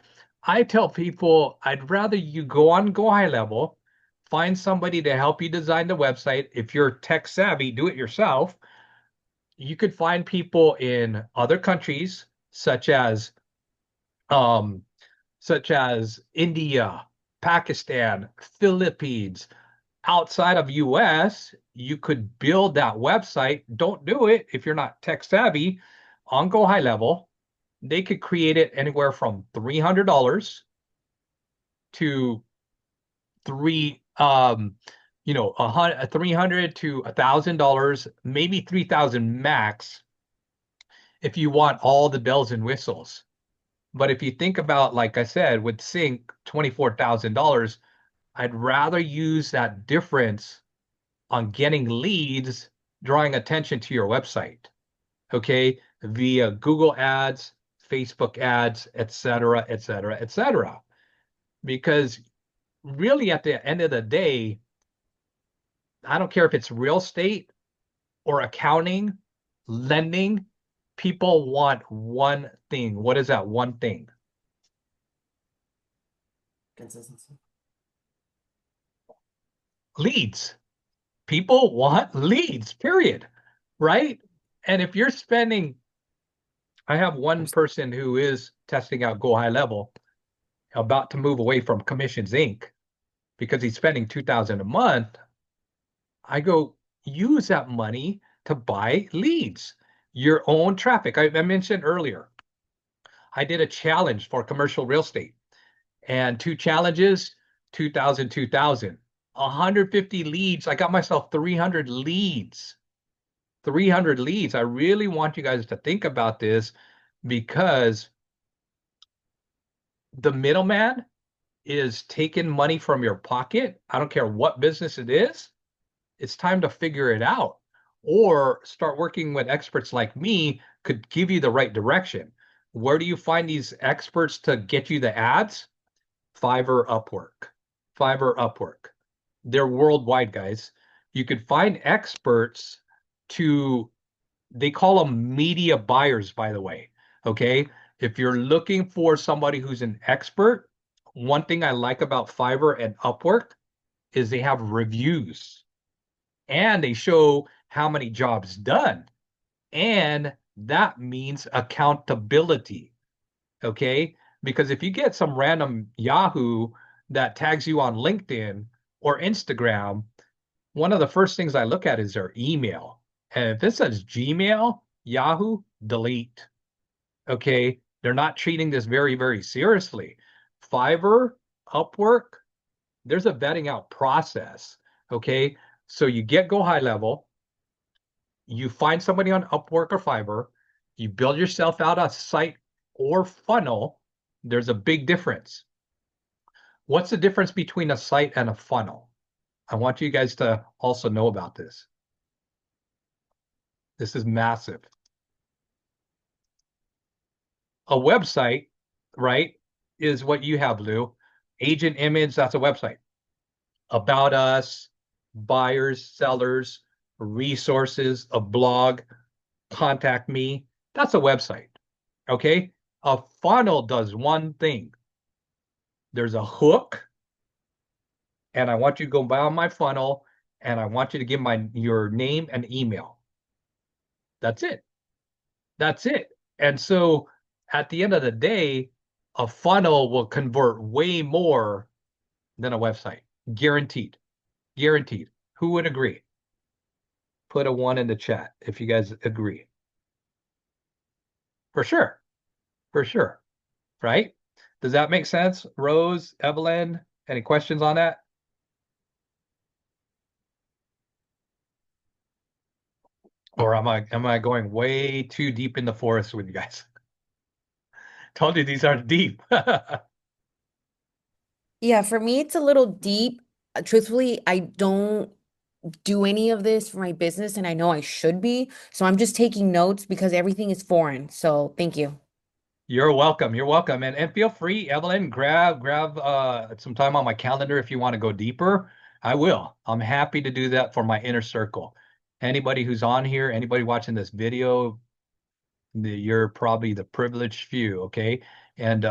Speaker 1: I tell people I'd rather you go on Go High Level, find somebody to help you design the website. If you're tech savvy, do it yourself. You could find people in other countries um, such as India, Pakistan, Philippines, outside of US, you could build that website. Don't do it if you're not tech savvy on Go High Level. They could create it anywhere from $300 to three a 300 to $1,000, maybe 3,000 max if you want all the bells and whistles. But if you think about, like I said, with sync $24,000, I'd rather use that difference on getting leads, drawing attention to your website, okay, via Google ads, Facebook ads, et cetera, et cetera, et cetera. Because really, at the end of the day, I don't care if it's real estate or accounting, lending, people want one thing. What is that one thing?
Speaker 4: Consistency.
Speaker 1: Leads. People want leads, period. Right? And if you're spending, I have one person who is testing out Go High Level, about to move away from Commissions Inc. because he's spending 2,000 a month. I go, use that money to buy leads, your own traffic. I mentioned earlier, I did a challenge for commercial real estate and 2 challenges, 2,000, 2,000, 150 leads. I got myself 300 leads. 300 leads. I really want you guys to think about this because the middleman is taking money from your pocket. I don't care what business it is. It's time to figure it out or start working with experts like me could give you the right direction. Where do you find these experts to get you the ads? Fiverr, Upwork. Fiverr, Upwork. They're worldwide, guys. You could find experts to, they call them media buyers, by the way. Okay. If you're looking for somebody who's an expert, one thing I like about Fiverr and Upwork is they have reviews and they show how many jobs done. And that means accountability. Okay. Because if you get some random Yahoo that tags you on LinkedIn or Instagram, one of the first things I look at is their email. And if it says Gmail, Yahoo, delete. Okay. They're not treating this very, very seriously. Fiverr, Upwork, there's a vetting out process. Okay. So you get Go High Level, you find somebody on Upwork or Fiverr, you build yourself out a site or funnel. There's a big difference. What's the difference between a site and a funnel? I want you guys to also know about this. This is massive. A website, right, is what you have, Lou. Agent image, that's a website. About us, buyers, sellers, resources, a blog, contact me. That's a website. Okay. A funnel does one thing. There's a hook, and I want you to go down my funnel, and I want you to give your name and email. That's it. That's it. And so at the end of the day, a funnel will convert way more than a website. Guaranteed. Guaranteed. Who would agree? Put a 1 in the chat if you guys agree. For sure. For sure. Right? Does that make sense? Rose, Evelyn, any questions on that? Or am I going way too deep in the forest with you guys? Told you these are deep.
Speaker 5: Yeah, for me, it's a little deep. Truthfully, I don't do any of this for my business, and I know I should be. So I'm just taking notes because everything is foreign. So thank you.
Speaker 1: You're welcome. You're welcome. And feel free, Evelyn, grab some time on my calendar if you want to go deeper. I will. I'm happy to do that for my inner circle. Anybody who's on here, anybody watching this video, You're probably the privileged few, okay? And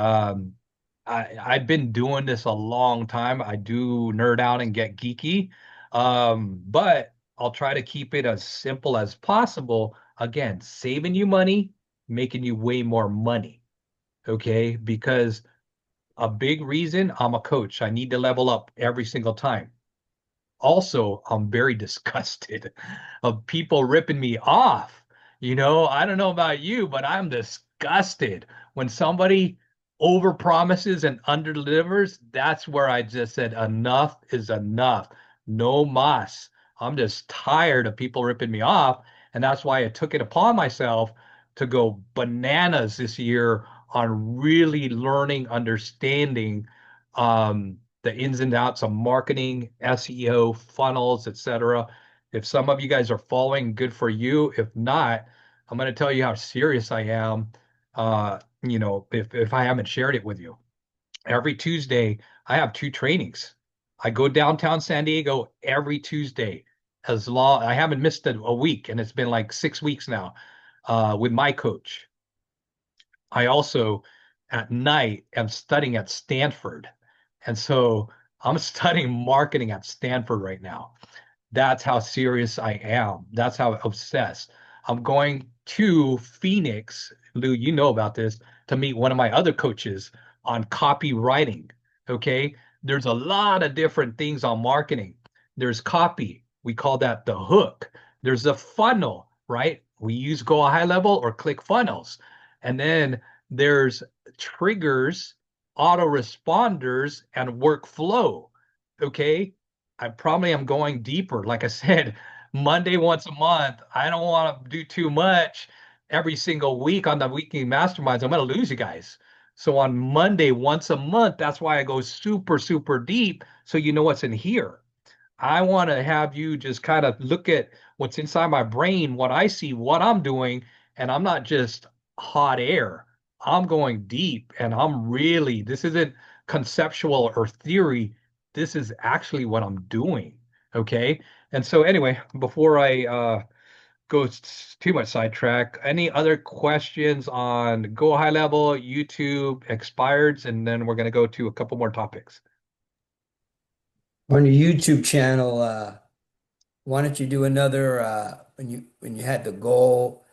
Speaker 1: I've been doing this a long time. I do nerd out and get geeky, but I'll try to keep it as simple as possible. Again, saving you money, making you way more money, okay? Because a big reason I'm a coach. I need to level up every single time. Also, I'm very disgusted of people ripping me off. I don't know about you, but I'm disgusted when somebody overpromises and underdelivers. That's where I just said enough is enough. No mas. I'm just tired of people ripping me off. And that's why I took it upon myself to go bananas this year on really learning, understanding the ins and outs of marketing, SEO, funnels, etc. If some of you guys are following, good for you. If not, I'm going to tell you how serious I am. If I haven't shared it with you, every Tuesday I have two trainings. I go downtown San Diego every Tuesday. As long I haven't missed a week, and it's been like 6 weeks now, with my coach. I also at night am studying at Stanford. And so I'm studying marketing at Stanford right now. That's how serious I am. That's how obsessed. I'm going to Phoenix, Lou, you know about this, to meet one of my other coaches on copywriting. Okay. There's a lot of different things on marketing. There's copy. We call that the hook. There's a funnel, right? We use GoHighLevel or ClickFunnels. And then there's triggers, autoresponders, and workflow. Okay. I probably am going deeper. Like I said, Monday once a month. I don't want to do too much every single week on the weekly masterminds. I'm going to lose you guys. So on Monday once a month, that's why I go super, super deep. So you know what's in here. I want to have you just kind of look at what's inside my brain, what I see, what I'm doing, and I'm not just hot air. I'm going deep and this isn't conceptual or theory. This is actually what I'm doing. Okay. And so, anyway, before I go too much sidetrack, any other questions on GoHighLevel, YouTube, expireds, and then we're going to go to a couple more topics.
Speaker 3: On your YouTube channel, why don't you do another when you had the goal,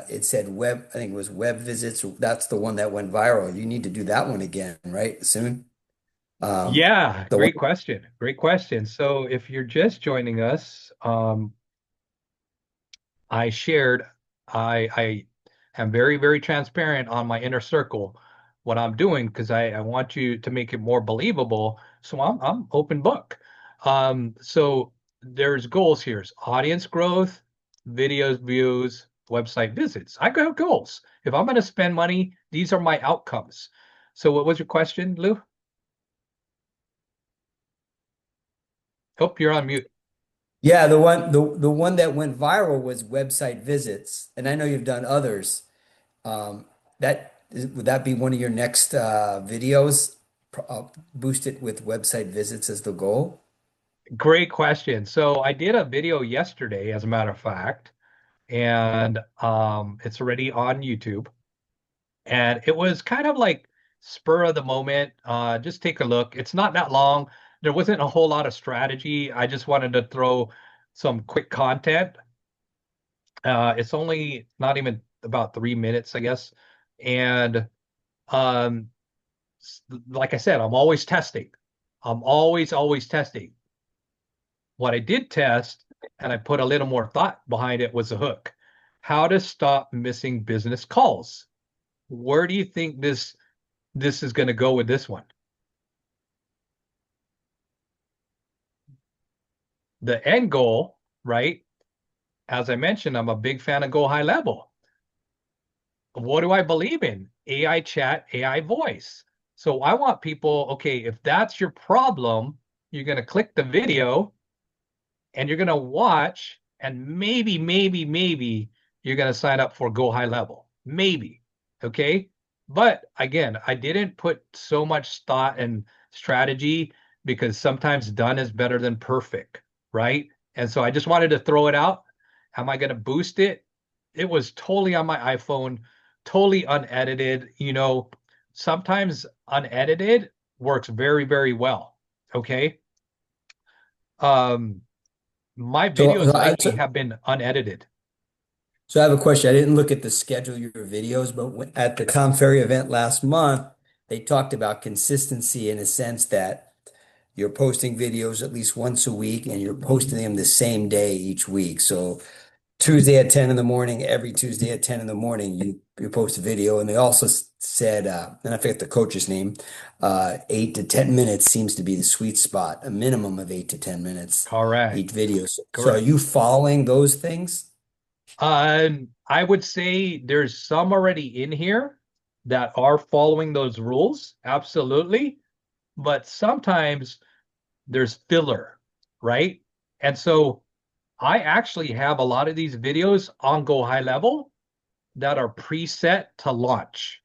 Speaker 3: it said web, I think it was web visits. That's the one that went viral. You need to do that one again, right? Soon.
Speaker 1: Yeah,
Speaker 3: The one,
Speaker 1: great question. Great question. So if you're just joining us, I shared, I am very, very transparent on my inner circle, what I'm doing, because I want you to make it more believable. So I'm open book. So there's goals here. It's audience growth, videos views, website visits. I have goals. If I'm going to spend money, these are my outcomes. So what was your question, Lou? Hope you're on mute.
Speaker 3: yeah, the one that went viral was website visits, and I know you've done others. Would that be one of your next videos? Boost it with website visits as the goal?
Speaker 1: Great question. So I did a video yesterday, as a matter of fact, and it's already on YouTube. And it was kind of like spur of the moment. Just take a look. It's not that long. There wasn't a whole lot of strategy. I just wanted to throw some quick content. It's only not even about 3 minutes, I guess. And um, like I said, I'm always testing. I'm always testing. What I did test, and I put a little more thought behind it, was a hook. How to stop missing business calls. Where do you think this is going to go with this one? The end goal, right? As I mentioned, I'm a big fan of GoHighLevel. What do I believe in? AI chat, AI voice. So I want people, okay, if that's your problem, you're going to click the video and you're going to watch, and maybe you're going to sign up for GoHighLevel. Maybe. Okay. But again, I didn't put so much thought and strategy because sometimes done is better than perfect. Right. And so I just wanted to throw it out. Am I going to boost it? It was totally on my iPhone, totally unedited. Sometimes unedited works very, very well. Okay. Um, my
Speaker 3: So,
Speaker 1: videos lately have been unedited.
Speaker 3: so I have a question. I didn't look at the schedule of your videos, but at the Tom Ferry event last month, they talked about consistency in a sense that you're posting videos at least once a week and you're posting them the same day each week. So Tuesday at 10 in the morning, every Tuesday at 10 in the morning, you post a video. And they also said, and I forget the coach's name, 8 to 10 minutes seems to be the sweet spot, a minimum of 8 to 10 minutes each
Speaker 1: Correct.
Speaker 3: video. So are
Speaker 1: Correct.
Speaker 3: you following those things?
Speaker 1: I would say there's some already in here that are following those rules. Absolutely. But sometimes there's filler, right? And so I actually have a lot of these videos on GoHighLevel that are preset to launch.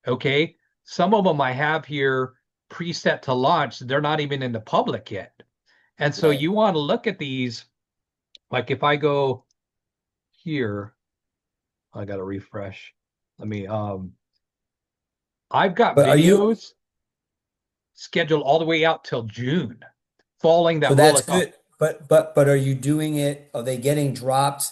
Speaker 1: Okay. Some of them I have here preset to launch. They're not even in the public yet. And so
Speaker 3: Right.
Speaker 1: you want to look at these. Like if I go here, I got to refresh. Let me, I've got
Speaker 3: But are you,
Speaker 1: videos scheduled all the way out till June, following
Speaker 3: so
Speaker 1: that rule
Speaker 3: that's
Speaker 1: of thumb.
Speaker 3: good. But are you doing it? Are they getting dropped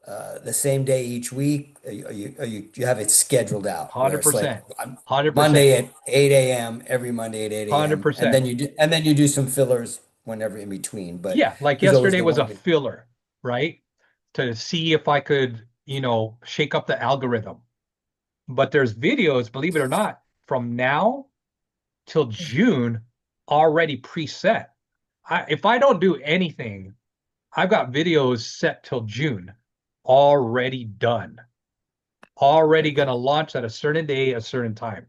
Speaker 3: the same day each week? You have it scheduled out where it's like
Speaker 1: 100%. 100%.
Speaker 3: Monday at 8 a.m. every Monday at 8 a.m. and
Speaker 1: 100%.
Speaker 3: then you do some fillers whenever in between. But
Speaker 1: Yeah, like
Speaker 3: he's always
Speaker 1: yesterday
Speaker 3: the
Speaker 1: was a
Speaker 3: one.
Speaker 1: filler, right? To see if I could, shake up the algorithm. But there's videos, believe it or not, from now till June already preset. If I don't do anything, I've got videos set till June already done, already going to launch at a certain day, a certain time.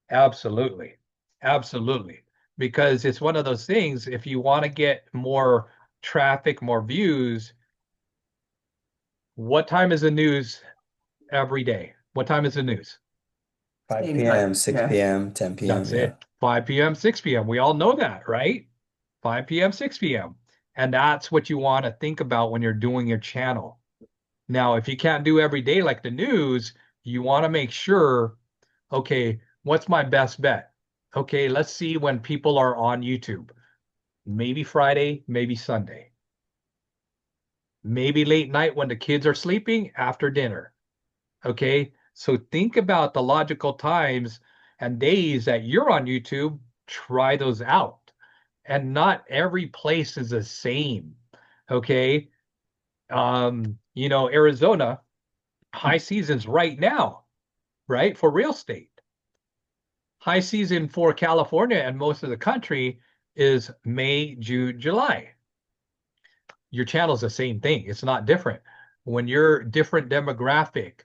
Speaker 1: Absolutely. Absolutely. Because it's one of those things, if you want to get more traffic, more views, what time is the news every day? What time is the news?
Speaker 3: 5
Speaker 4: Same time.
Speaker 3: p.m., 6
Speaker 4: Yeah.
Speaker 3: p.m., 10 p.m.
Speaker 1: That's
Speaker 3: Yeah.
Speaker 1: it. 5 p.m., 6 p.m. We all know that, right? 5 p.m., 6 p.m. And that's what you want to think about when you're doing your channel. Now, if you can't do every day like the news, you want to make sure, okay, what's my best bet? Okay, let's see when people are on YouTube. Maybe Friday, maybe Sunday. Maybe late night when the kids are sleeping after dinner. Okay, so think about the logical times and days that you're on YouTube. Try those out. And not every place is the same. Okay. Arizona, high season's right now, right? For real estate. High season for California and most of the country is May, June, July. Your channel is the same thing. It's not different. When you're different demographic,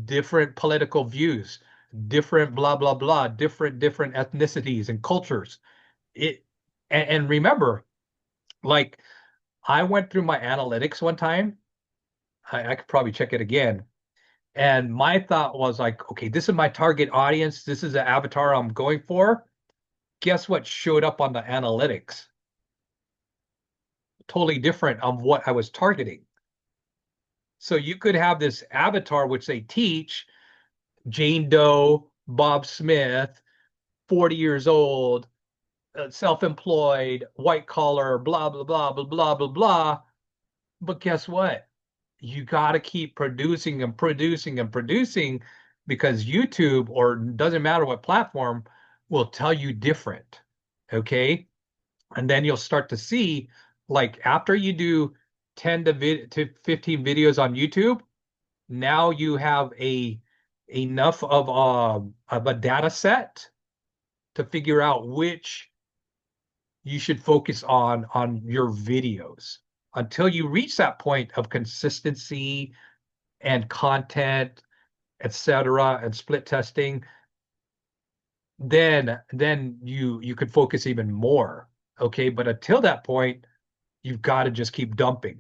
Speaker 1: different political views, different blah blah blah, different ethnicities and cultures. It and remember, like I went through my analytics one time. I could probably check it again. And my thought was like, okay, this is my target audience. This is the avatar I'm going for. Guess what showed up on the analytics? Totally different of what I was targeting. So you could have this avatar, which they teach, Jane Doe, Bob Smith, 40 years old, self-employed, white collar, blah, blah, blah, blah, blah, blah, blah. But guess what? You got to keep producing and producing and producing because YouTube, or doesn't matter what platform, will tell you different. Okay. And then you'll start to see, like, after you do 10 to 15 videos on YouTube, now you have enough of a data set to figure out which you should focus on your videos. Until you reach that point of consistency and content, etc., and split testing, then you could focus even more. Okay, but until that point, you've got to just keep dumping.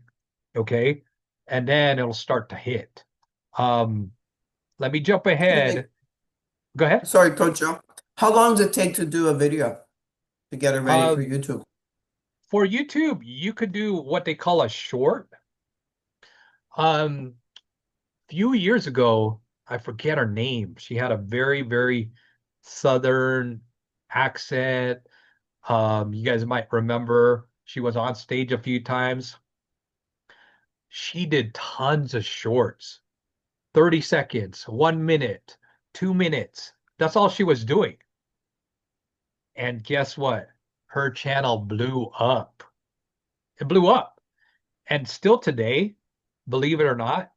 Speaker 1: Okay, and then it'll start to hit. Um, Let me jump ahead. Go ahead.
Speaker 4: Sorry, Coach Joe. How long does it take to do a video to get it ready for
Speaker 1: Um,
Speaker 4: YouTube?
Speaker 1: for YouTube, you could do what they call a short. Um, few years ago, I forget her name. She had a very, very Southern accent. You guys might remember she was on stage a few times. She did tons of shorts, 30 seconds, 1 minute, 2 minutes. That's all she was doing. And guess what? Her channel blew up. It blew up. And still today, believe it or not,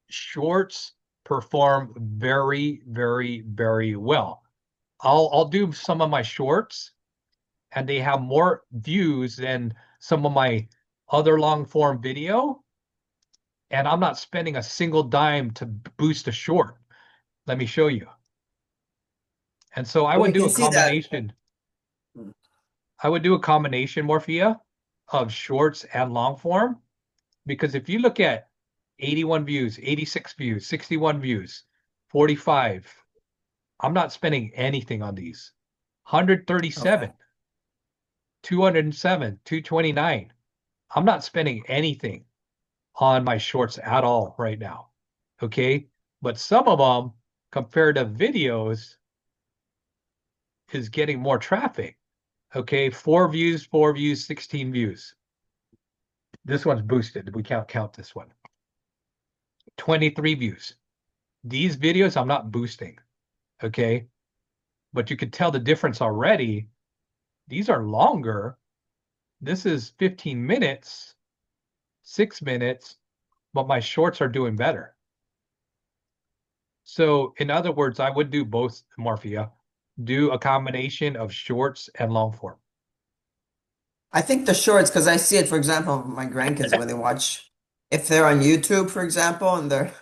Speaker 1: shorts perform very, very, very well. I'll do some of my shorts and they have more views than some of my other long form video. And I'm not spending a single dime to boost a short. Let me show you. And so I would
Speaker 4: We
Speaker 1: do
Speaker 4: can
Speaker 1: a
Speaker 4: see that.
Speaker 1: combination. I would do a combination, Morphia, of shorts and long form. Because if you look at 81 views, 86 views, 61 views, 45, I'm not spending anything on these.
Speaker 3: Okay.
Speaker 1: 137, 207, 229. I'm not spending anything on my shorts at all right now. Okay. But some of them, compared to videos, is getting more traffic. Okay. 4 views, 16 views. This one's boosted. We can't count this one. 23 views. These videos I'm not boosting. Okay. But you can tell the difference already. These are longer. This is 15 minutes, 6 minutes, but my shorts are doing better. So, in other words, I would do both, Morphia. Do a combination of shorts and long form.
Speaker 4: I think the shorts, because I see it, for example, my grandkids when they watch, if they're on YouTube, for example, and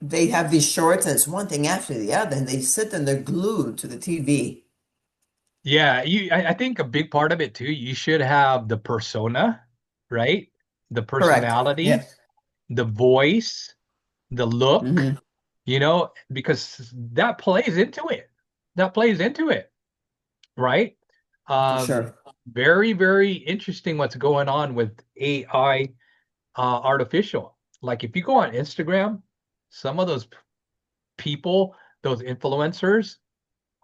Speaker 4: they have these shorts, and it's one thing after the other, and they sit and they're glued to the TV.
Speaker 1: Yeah, I think a big part of it too, you should have the persona, right? The
Speaker 4: Correct.
Speaker 1: personality,
Speaker 4: Yes.
Speaker 1: the voice, the look,
Speaker 4: Hmm.
Speaker 1: because that plays into it. That plays into it, right?
Speaker 4: For
Speaker 1: Um,
Speaker 4: sure.
Speaker 1: very, very interesting what's going on with AI, artificial. Like if you go on Instagram, some of those people, those influencers,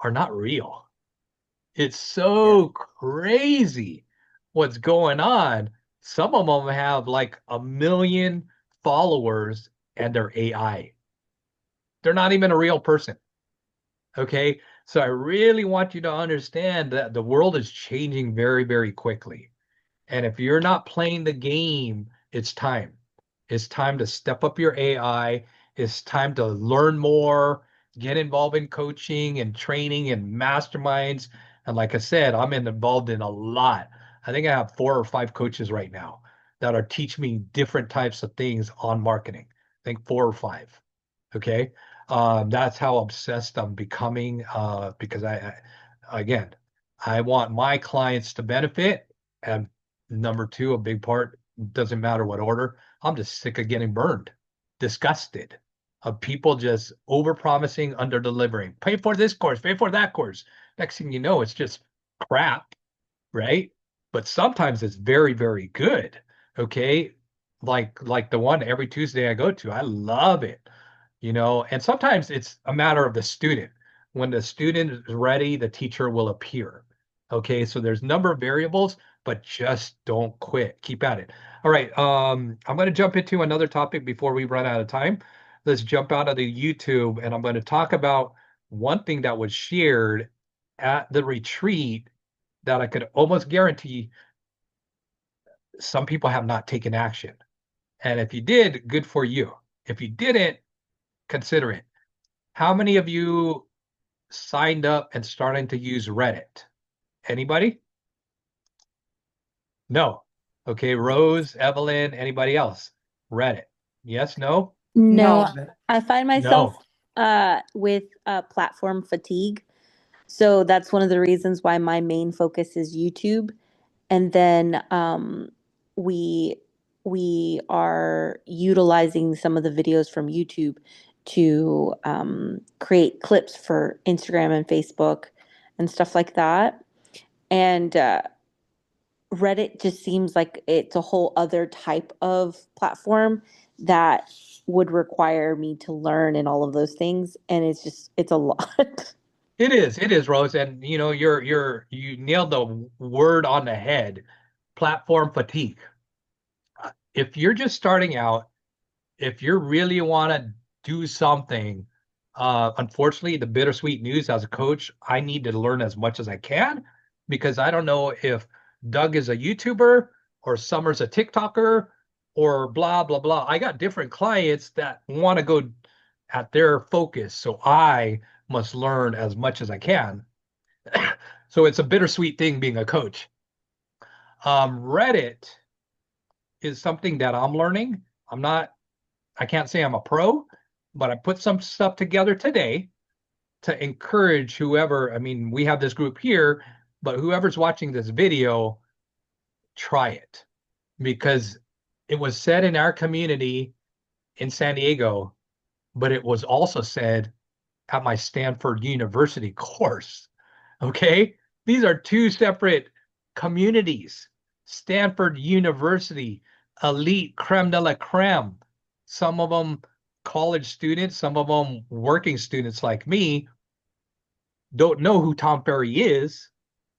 Speaker 1: are not real. It's
Speaker 4: Yeah.
Speaker 1: so crazy what's going on. Some of them have like 1 million followers and they're AI. They're not even a real person. Okay. So I really want you to understand that the world is changing very, very quickly. And if you're not playing the game, it's time. It's time to step up your AI. It's time to learn more, get involved in coaching and training and masterminds. And like I said, involved in a lot. I think I have 4 or 5 coaches right now that are teaching me different types of things on marketing. I think 4 or 5. Okay. That's how obsessed I'm becoming, because again, I want my clients to benefit. And number two, a big part, doesn't matter what order, I'm just sick of getting burned, disgusted of people just over promising, under delivering. Pay for this course, pay for that course. Next thing you know, it's just crap, right? But sometimes it's very, very good. Okay. Like the one every Tuesday I go to. I love it. And sometimes it's a matter of the student. When the student is ready, the teacher will appear. Okay, so there's a number of variables, but just don't quit. Keep at it. All right, I'm going to jump into another topic before we run out of time. Let's jump out of the YouTube, and I'm going to talk about one thing that was shared at the retreat that I could almost guarantee some people have not taken action. And if you did, good for you. If you didn't, consider it. How many of you signed up and starting to use Reddit? Anybody? No. Okay, Rose, Evelyn, anybody else? Reddit. Yes, no?
Speaker 2: No,
Speaker 4: No, but
Speaker 2: I find myself
Speaker 1: No.
Speaker 2: with platform fatigue. So that's one of the reasons why my main focus is YouTube. And then we we are utilizing some of the videos from YouTube to create clips for Instagram and Facebook and stuff like that. And Reddit just seems like it's a whole other type of platform that would require me to learn and all of those things. And it's a lot.
Speaker 1: It is, Rose. And you nailed the word on the head, platform fatigue. If you're just starting out, if you really want to do something, unfortunately, the bittersweet news as a coach, I need to learn as much as I can because I don't know if Doug is a YouTuber or Summer's a TikToker or blah, blah, blah. I got different clients that want to go at their focus. So I must learn as much as I can. So it's a bittersweet thing being a coach. Reddit is something that I'm learning. I can't say I'm a pro, but I put some stuff together today to encourage whoever. I mean, we have this group here, but whoever's watching this video, try it because it was said in our community in San Diego, but it was also said at my Stanford University course. Okay. These are two separate communities. Stanford University, elite creme de la creme. Some of them college students, some of them working students like me don't know who Tom Ferry is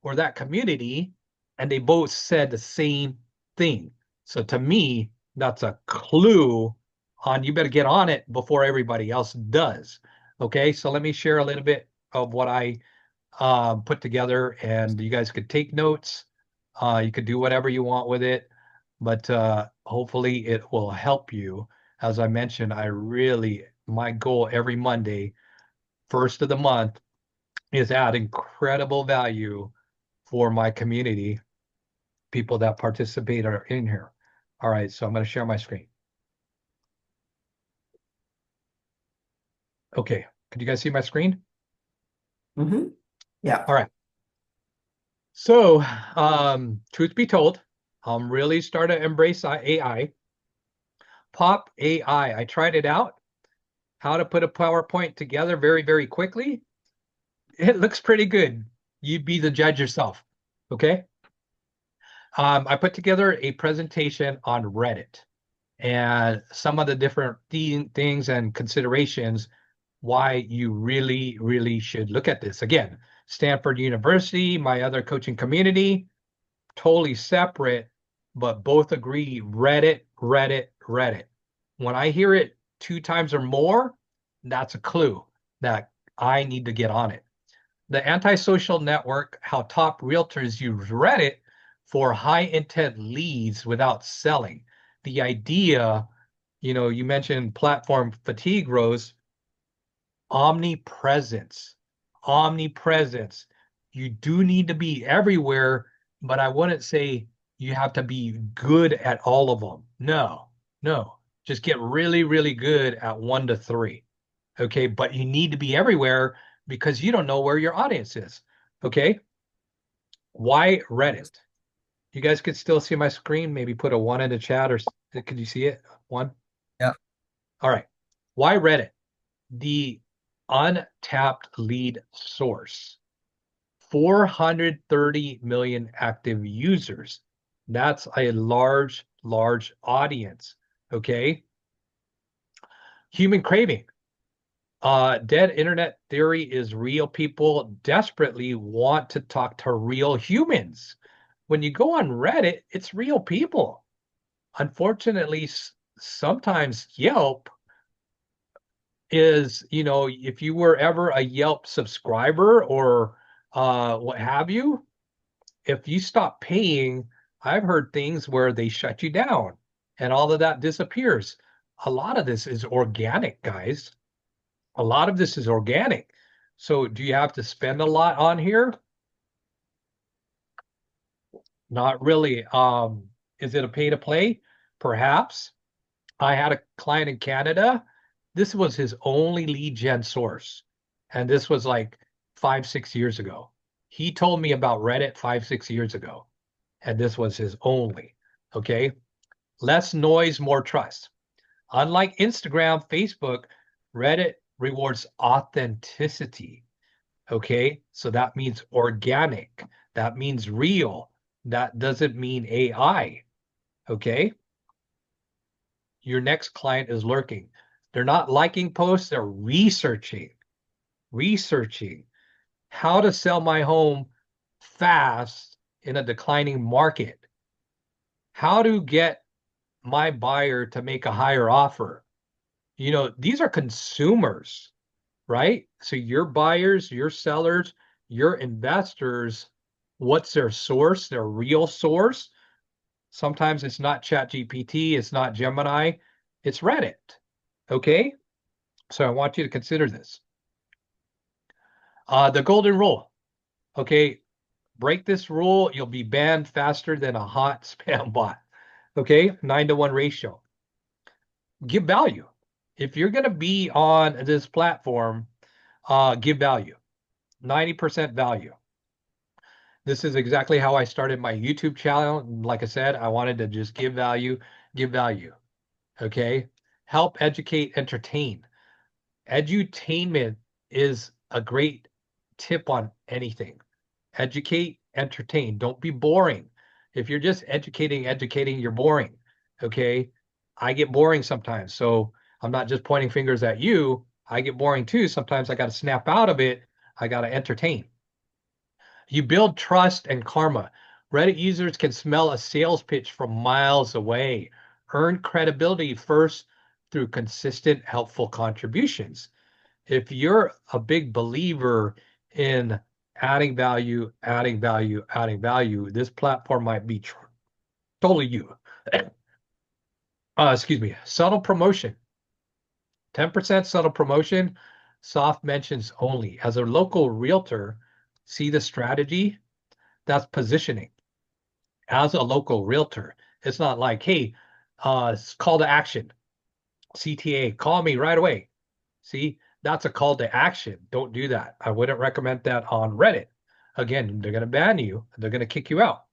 Speaker 1: or that community, and they both said the same thing. So to me, that's a clue on you better get on it before everybody else does. Okay, so let me share a little bit of what I put together, and you guys could take notes. You could do whatever you want with it, but hopefully it will help you. As I mentioned, my goal every Monday, first of the month, is add incredible value for my community, people that participate are in here. All right, so I'm going to share my screen. Okay, can you guys see my screen?
Speaker 4: Mm-hmm. Yeah.
Speaker 1: All right. So, truth be told, I'm really starting to embrace AI. Pop AI. I tried it out, how to put a PowerPoint together very, very quickly. It looks pretty good. You be the judge yourself. Okay. I put together a presentation on Reddit and some of the different things and considerations why you really, really should look at this. Again, Stanford University, my other coaching community, totally separate, but both agree Reddit, Reddit, Reddit. When I hear it two times or more, that's a clue that I need to get on it. The antisocial network, how top realtors use Reddit for high intent leads without selling. The idea, you mentioned platform fatigue, Rose, omnipresence. Omnipresence. You do need to be everywhere, but I wouldn't say you have to be good at all of them. No, no. Just get really, really good at 1 to 3. Okay. But you need to be everywhere because you don't know where your audience is. Okay. Why Reddit? You guys could still see my screen. Maybe put a 1 in the chat or could you see it? 1?
Speaker 3: Yeah.
Speaker 1: All right. Why Reddit? The untapped lead source. 430 million active users. That's a large, large audience. Okay. Human craving. Dead internet theory is real. People desperately want to talk to real humans. When you go on Reddit, it's real people. Unfortunately, sometimes Yelp is, if you were ever a Yelp subscriber or what have you, if you stop paying, I've heard things where they shut you down and all of that disappears. A lot of this is organic, guys. A lot of this is organic. So do you have to spend a lot on here? Not really. Is it a pay to play? Perhaps. I had a client in Canada. This was his only lead gen source. And this was like 5, 6 years ago. He told me about Reddit 5, 6 years ago. And this was his only. Okay. Less noise, more trust. Unlike Instagram, Facebook, Reddit rewards authenticity. Okay. So that means organic. That means real. That doesn't mean AI. Okay. your next client is lurking. They're not liking posts, they're researching how to sell my home fast in a declining market, how to get my buyer to make a higher offer. These are consumers, right? So your buyers, your sellers, your investors, what's their source, their real source? Sometimes it's not ChatGPT, it's not Gemini, it's Reddit. Okay? So I want you to consider this. The golden rule. Okay, break this rule, you'll be banned faster than a hot spam bot. Okay, 9-to-1 ratio. Give value. If you're going to be on this platform, give value. 90% value. This is exactly how I started my YouTube channel. Like I said, I wanted to just give value, give value. Okay, help, educate, entertain. Edutainment is a great tip on anything. Educate, entertain. Don't be boring. If you're just educating, you're boring. Okay. I get boring sometimes. So I'm not just pointing fingers at you. I get boring too. Sometimes I got to snap out of it. I got to entertain. You build trust and karma. Reddit users can smell a sales pitch from miles away. Earn credibility first through consistent, helpful contributions. If you're a big believer in adding value, this platform might be totally you. Excuse me. Subtle promotion. 10% subtle promotion, soft mentions only. As a local realtor, see the strategy? That's positioning. As a local realtor, it's not like, hey, call to action. CTA, call me right away. See, that's a call to action. Don't do that. I wouldn't recommend that on Reddit. Again, they're going to ban you. They're going to kick you out.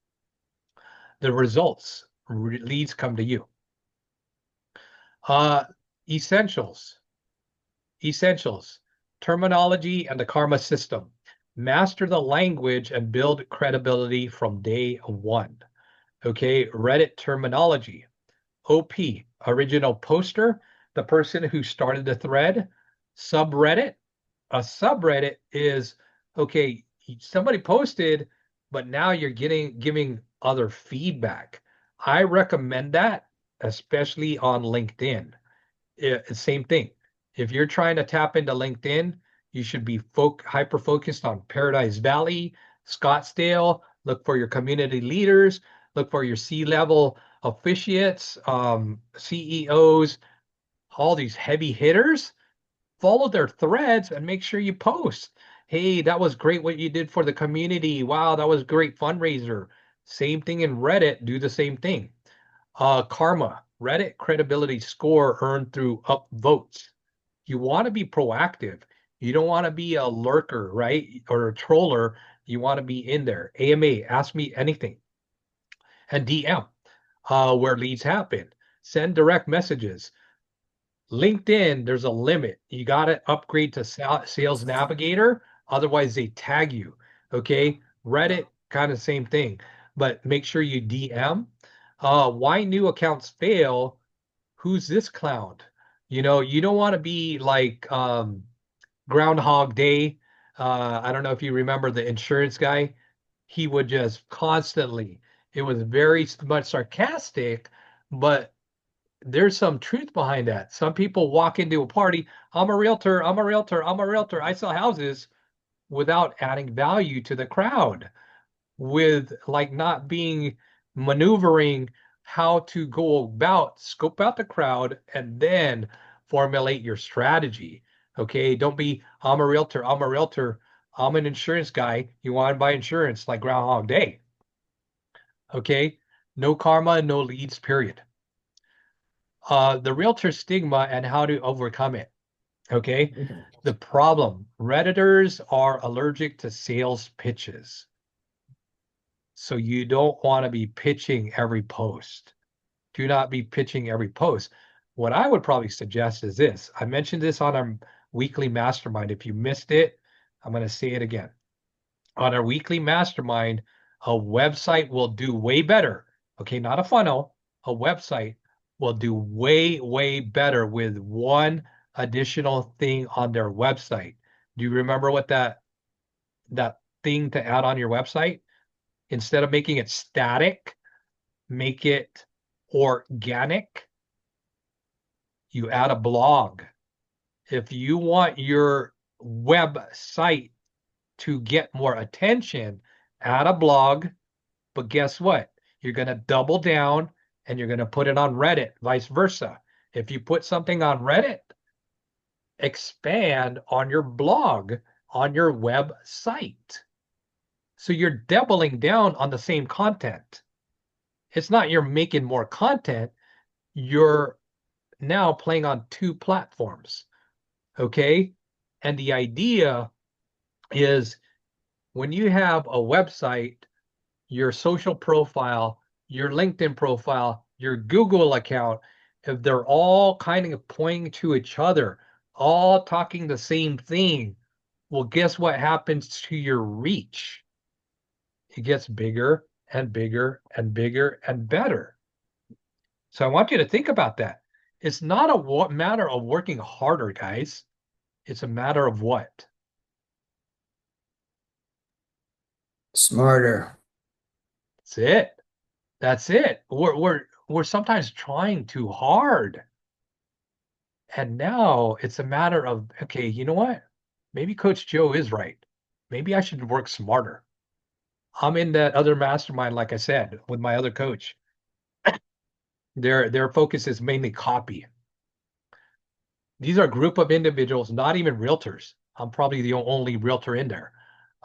Speaker 1: The results, leads come to you. Uh, essentials. Essentials. Terminology and the karma system. Master the language and build credibility from day one. Okay, Reddit terminology. OP, original poster, the person who started the thread. Subreddit, a subreddit is, okay, somebody posted, but now you're giving other feedback. I recommend that, especially on LinkedIn. Same thing. If you're trying to tap into LinkedIn, you should be hyper focused on Paradise Valley, Scottsdale. Look for your community leaders. Look for your C-level officiates, CEOs, all these heavy hitters. Follow their threads and make sure you post. Hey, that was great what you did for the community. Wow, that was a great fundraiser. Same thing in Reddit. Do the same thing. Karma, Reddit credibility score earned through up votes. You want to be proactive. You don't want to be a lurker, right? Or a troller. You want to be in there. AMA, ask me anything. And DM, where leads happen. Send direct messages. LinkedIn, there's a limit. You got to upgrade to Sales Navigator. Otherwise, they tag you. Okay. Reddit, kind of same thing. But make sure you DM. Why new accounts fail? Who's this clown? You don't want to be like Groundhog Day. I don't know if you remember the insurance guy. He would just constantly, it was very much sarcastic, but there's some truth behind that. Some people walk into a party, I'm a realtor, I'm a realtor, I'm a realtor, I sell houses without adding value to the crowd, with like not being maneuvering how to go about, scope out the crowd, and then formulate your strategy. Okay, don't be, I'm a realtor, I'm a realtor, I'm an insurance guy. You want to buy insurance like Groundhog Day. Okay, no karma, no leads, period. The realtor stigma and how to overcome it. Okay. The problem, Redditors are allergic to sales pitches. So you don't want to be pitching every post. Do not be pitching every post. What I would probably suggest is this. I mentioned this on our weekly mastermind. If you missed it, I'm going to say it again. On our weekly mastermind, a website will do way better. Okay, not a funnel, a website will do way, way better with one additional thing on their website. Do you remember what that thing to add on your website? Instead of making it static, make it organic. You add a blog. If you want your website to get more attention, add a blog. But guess what? You're going to double down and you're going to put it on Reddit, vice versa. If you put something on Reddit, expand on your blog, on your website. So you're doubling down on the same content. It's not you're making more content, you're now playing on two platforms. Okay. And the idea is when you have a website, your social profile, your LinkedIn profile, your Google account, if they're all kind of pointing to each other, all talking the same thing, well, guess what happens to your reach? It gets bigger and bigger and bigger and better. So I want you to think about that. It's not a matter of working harder, guys. It's a matter of what?
Speaker 3: Smarter.
Speaker 1: That's it. That's it. We're sometimes trying too hard. And now it's a matter of, okay, you know what? Maybe Coach Joe is right. Maybe I should work smarter. I'm in that other mastermind, like I said, with my other coach. Their focus is mainly copy. These are a group of individuals, not even realtors. I'm probably the only realtor in there.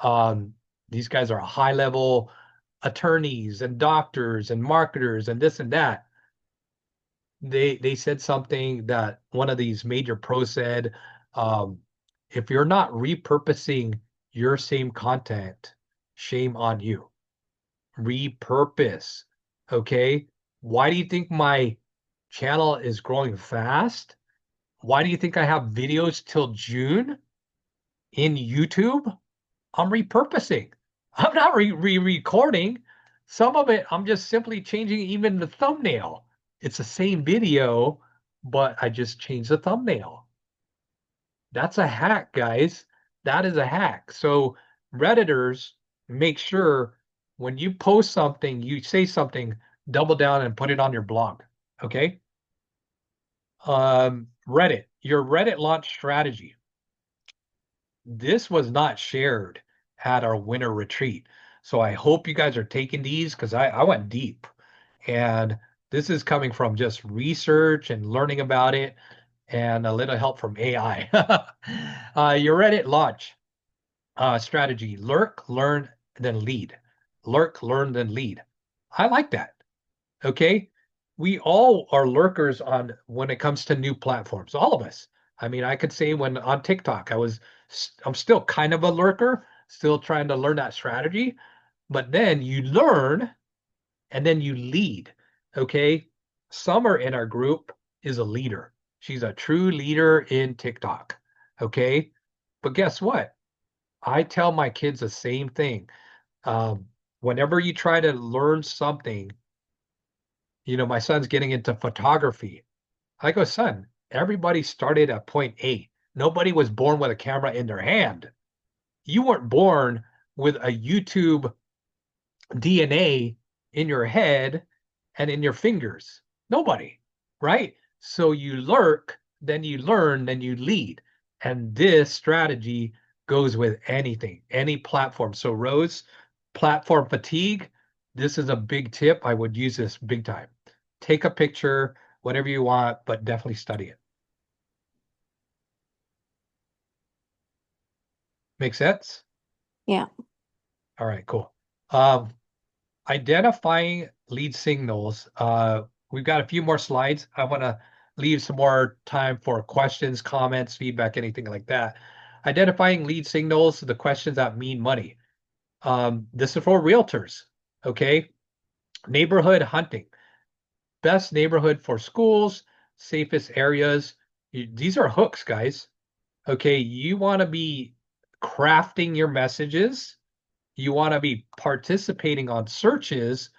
Speaker 1: Um, these guys are high level attorneys and doctors and marketers and this and that. They said something that one of these major pros said, um, if you're not repurposing your same content, shame on you. Repurpose. Okay. Why do you think my channel is growing fast? Why do you think I have videos till June in YouTube? I'm repurposing. I'm not re-recording. Some of it, I'm just simply changing even the thumbnail. It's the same video, but I just changed the thumbnail. That's a hack, guys. That is a hack. So Redditors, make sure when you post something, you say something, double down and put it on your blog. Okay. Reddit, your Reddit launch strategy. This was not shared at our winter retreat. So I hope you guys are taking these because I went deep. And this is coming from just research and learning about it and a little help from AI. Your Reddit launch strategy: lurk, learn, then lead. Lurk, learn, then lead. I like that. Okay. We all are lurkers on when it comes to new platforms, all of us. I mean, I could say when on TikTok, I'm still kind of a lurker, still trying to learn that strategy. But then you learn and then you lead. Okay. Summer in our group is a leader. She's a true leader in TikTok. Okay. But guess what? I tell my kids the same thing. Um, Whenever you try to learn something, my son's getting into photography. I go, son, everybody started at point A. Nobody was born with a camera in their hand. You weren't born with a YouTube DNA in your head and in your fingers. Nobody, right? So you lurk, then you learn, then you lead. And this strategy goes with anything, any platform. So, Rose, platform fatigue, this is a big tip. I would use this big time. Take a picture, whatever you want, but definitely study it. Make sense?
Speaker 2: Yeah.
Speaker 1: All right, cool. Identifying lead signals. We've got a few more slides. I want to leave some more time for questions, comments, feedback, anything like that. Identifying lead signals, the questions that mean money. This is for realtors, okay? Neighborhood hunting. Best neighborhood for schools, safest areas. These are hooks, guys. Okay, you want to be crafting your messages. You want to be participating on searches.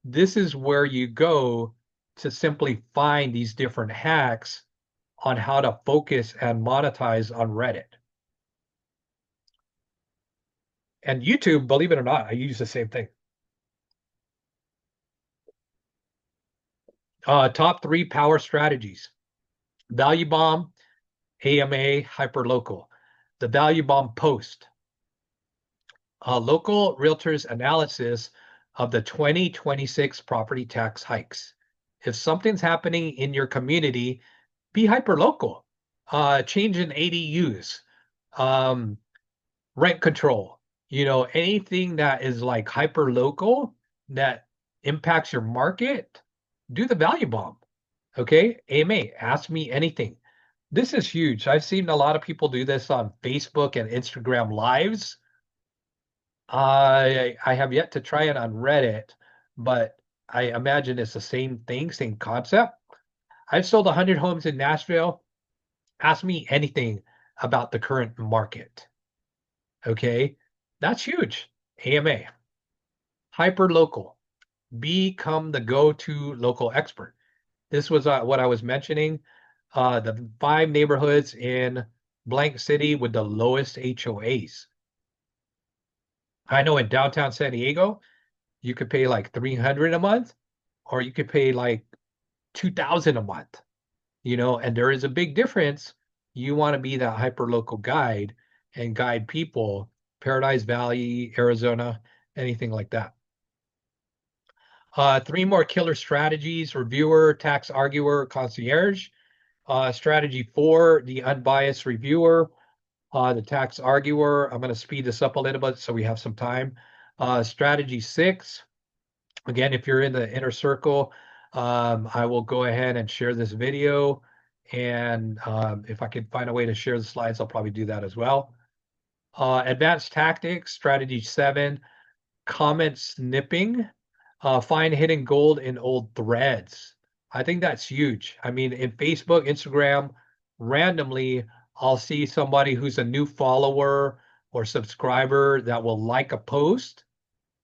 Speaker 1: This is where you go to simply find these different hacks on how to focus and monetize on Reddit. And YouTube, believe it or not, I use the same thing. Top 3 power strategies: Value Bomb, AMA, Hyperlocal. The Value Bomb post. Local realtors analysis of the 2026 property tax hikes. If something's happening in your community, be hyperlocal. Change in ADUs, rent control, anything that is like hyperlocal that impacts your market, do the value bomb. Okay. AMA, ask me anything. This is huge. I've seen a lot of people do this on Facebook and Instagram lives. I have yet to try it on Reddit, but I imagine it's the same thing, same concept. I've sold 100 homes in Nashville. Ask me anything about the current market. Okay, that's huge. AMA, hyper local, become the go-to local expert. This was what I was mentioning. The 5 neighborhoods in blank city with the lowest HOAs. I know in downtown San Diego, you could pay like 300 a month, or you could pay like 2,000 a month, and there is a big difference. You want to be that hyper local guide and guide people, Paradise Valley, Arizona, anything like that. 3 more killer strategies: reviewer, tax arguer, concierge. Strategy 4, the unbiased reviewer, the tax arguer. I'm going to speed this up a little bit so we have some time. Strategy 6, again, if you're in the inner circle, I will go ahead and share this video. And if I can find a way to share the slides, I'll probably do that as well. Advanced tactics, strategy 7, comment snipping. Find hidden gold in old threads. I think that's huge. I mean, in Facebook, Instagram, randomly, I'll see somebody who's a new follower or subscriber that will like a post.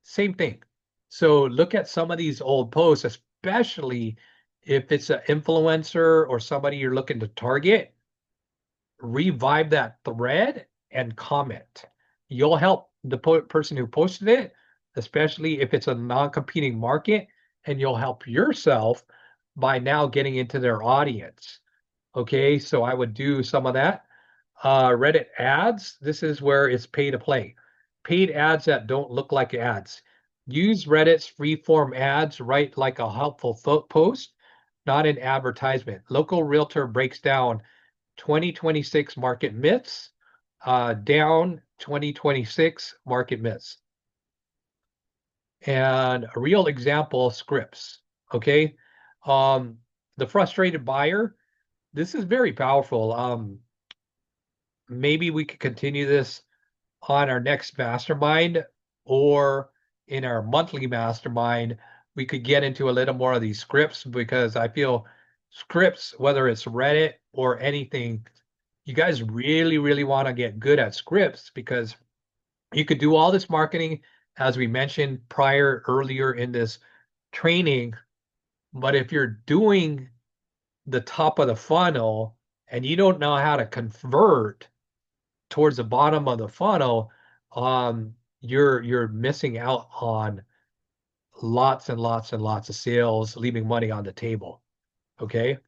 Speaker 1: Same thing. So look at some of these old posts, especially if it's an influencer or somebody you're looking to target. Revive that thread and comment. You'll help the person who posted it, especially if it's a non-competing market, and you'll help yourself by now getting into their audience. Okay, so I would do some of that. Reddit ads, this is where it's pay to play. Paid ads that don't look like ads. Use Reddit's free-form ads, write like a helpful post, not an advertisement. Local Realtor breaks down 2026 market myths, down 2026 market myths. And a real example, scripts. Okay. The frustrated buyer, this is very powerful. Maybe we could continue this on our next mastermind, or in our monthly mastermind, we could get into a little more of these scripts, because I feel scripts, whether it's Reddit or anything, you guys really, really want to get good at scripts, because you could do all this marketing, as we mentioned earlier in this training. But if you're doing the top of the funnel and you don't know how to convert towards the bottom of the funnel, you're missing out on lots and lots and lots of sales, leaving money on the table. Okay.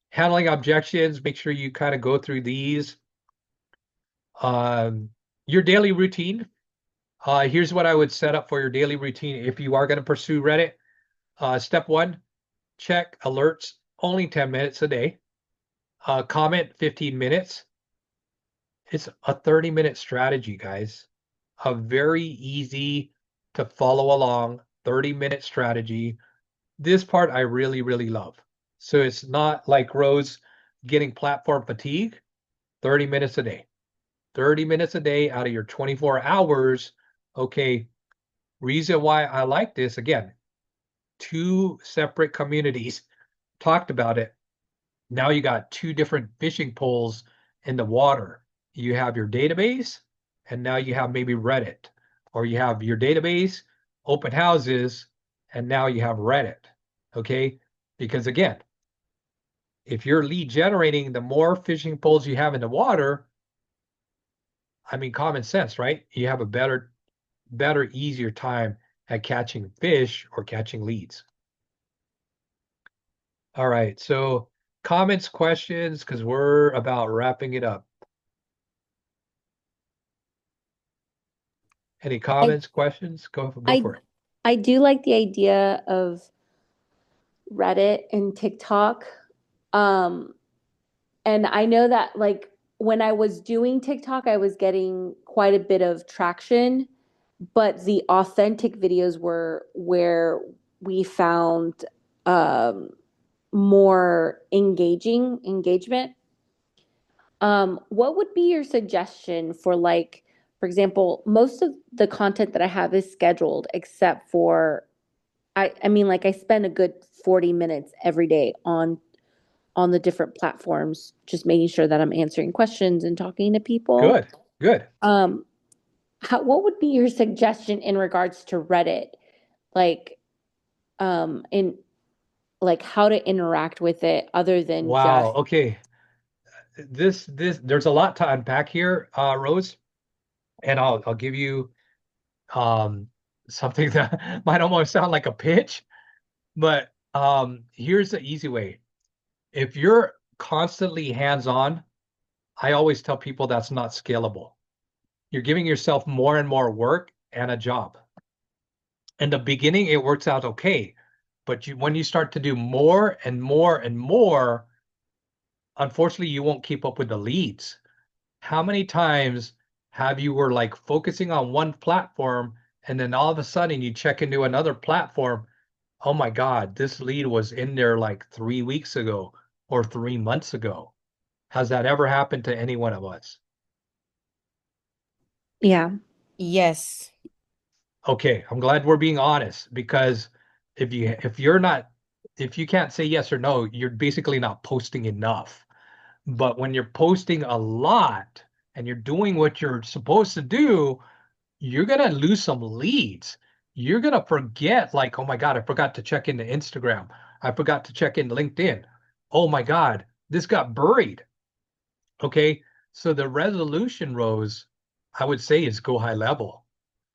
Speaker 1: Handling objections, make sure you kind of go through these. Your daily routine. Here's what I would set up for your daily routine if you are going to pursue Reddit. Step 1, check alerts only 10 minutes a day. Comment 15 minutes. It's a 30-minute strategy, guys. A very easy to follow along 30-minute strategy. This part I really, really love. So it's not like Rose getting platform fatigue. 30 minutes a day. 30 minutes a day out of your 24 hours. Okay. Reason why I like this, again, 2 separate communities talked about it. Now you got 2 different fishing poles in the water. You have your database, and now you have maybe Reddit, or you have your database, open houses, and now you have Reddit. Okay. Because again, if you're lead generating, the more fishing poles you have in the water, I mean, common sense, right? You have a better, easier time at catching fish or catching leads. All right. So comments, questions, because we're about wrapping it up. Any
Speaker 2: I
Speaker 1: comments, questions? Go
Speaker 2: I
Speaker 1: for it.
Speaker 2: I do like the idea of Reddit and TikTok. Um, and I know that like when I was doing TikTok, I was getting quite a bit of traction, but the authentic videos were where we found um, more engagement. What would be your suggestion for like, for example, most of the content that I have is scheduled, except for I mean, like I spend a good 40 minutes every day on the different platforms, just making sure that I'm answering questions and talking to people.
Speaker 1: Good, good.
Speaker 2: Um, what would be your suggestion in regards to Reddit? Like, in like how to interact with it other than
Speaker 1: Wow.
Speaker 2: just,
Speaker 1: Okay. There's a lot to unpack here, Rose, and I'll give you um something that might almost sound like a pitch, but here's the easy way. If you're constantly hands-on, I always tell people that's not scalable. You're giving yourself more and more work and a job. In the beginning, it works out okay, but when you start to do more and more and more, unfortunately, you won't keep up with the leads. How many times have you were like focusing on one platform and then all of a sudden you check into another platform? Oh my God, this lead was in there like 3 weeks ago or 3 months ago. Has that ever happened to any one of us?
Speaker 2: yeah,
Speaker 5: Yes.
Speaker 1: Okay, I'm glad we're being honest because if you can't say yes or no, you're basically not posting enough. But when you're posting a lot and you're doing what you're supposed to do, you're gonna lose some leads. You're gonna forget, like, oh my God, I forgot to check into Instagram. I forgot to check in LinkedIn. Oh my God, this got buried. Okay. So the resolution, Rose, I would say is go high level.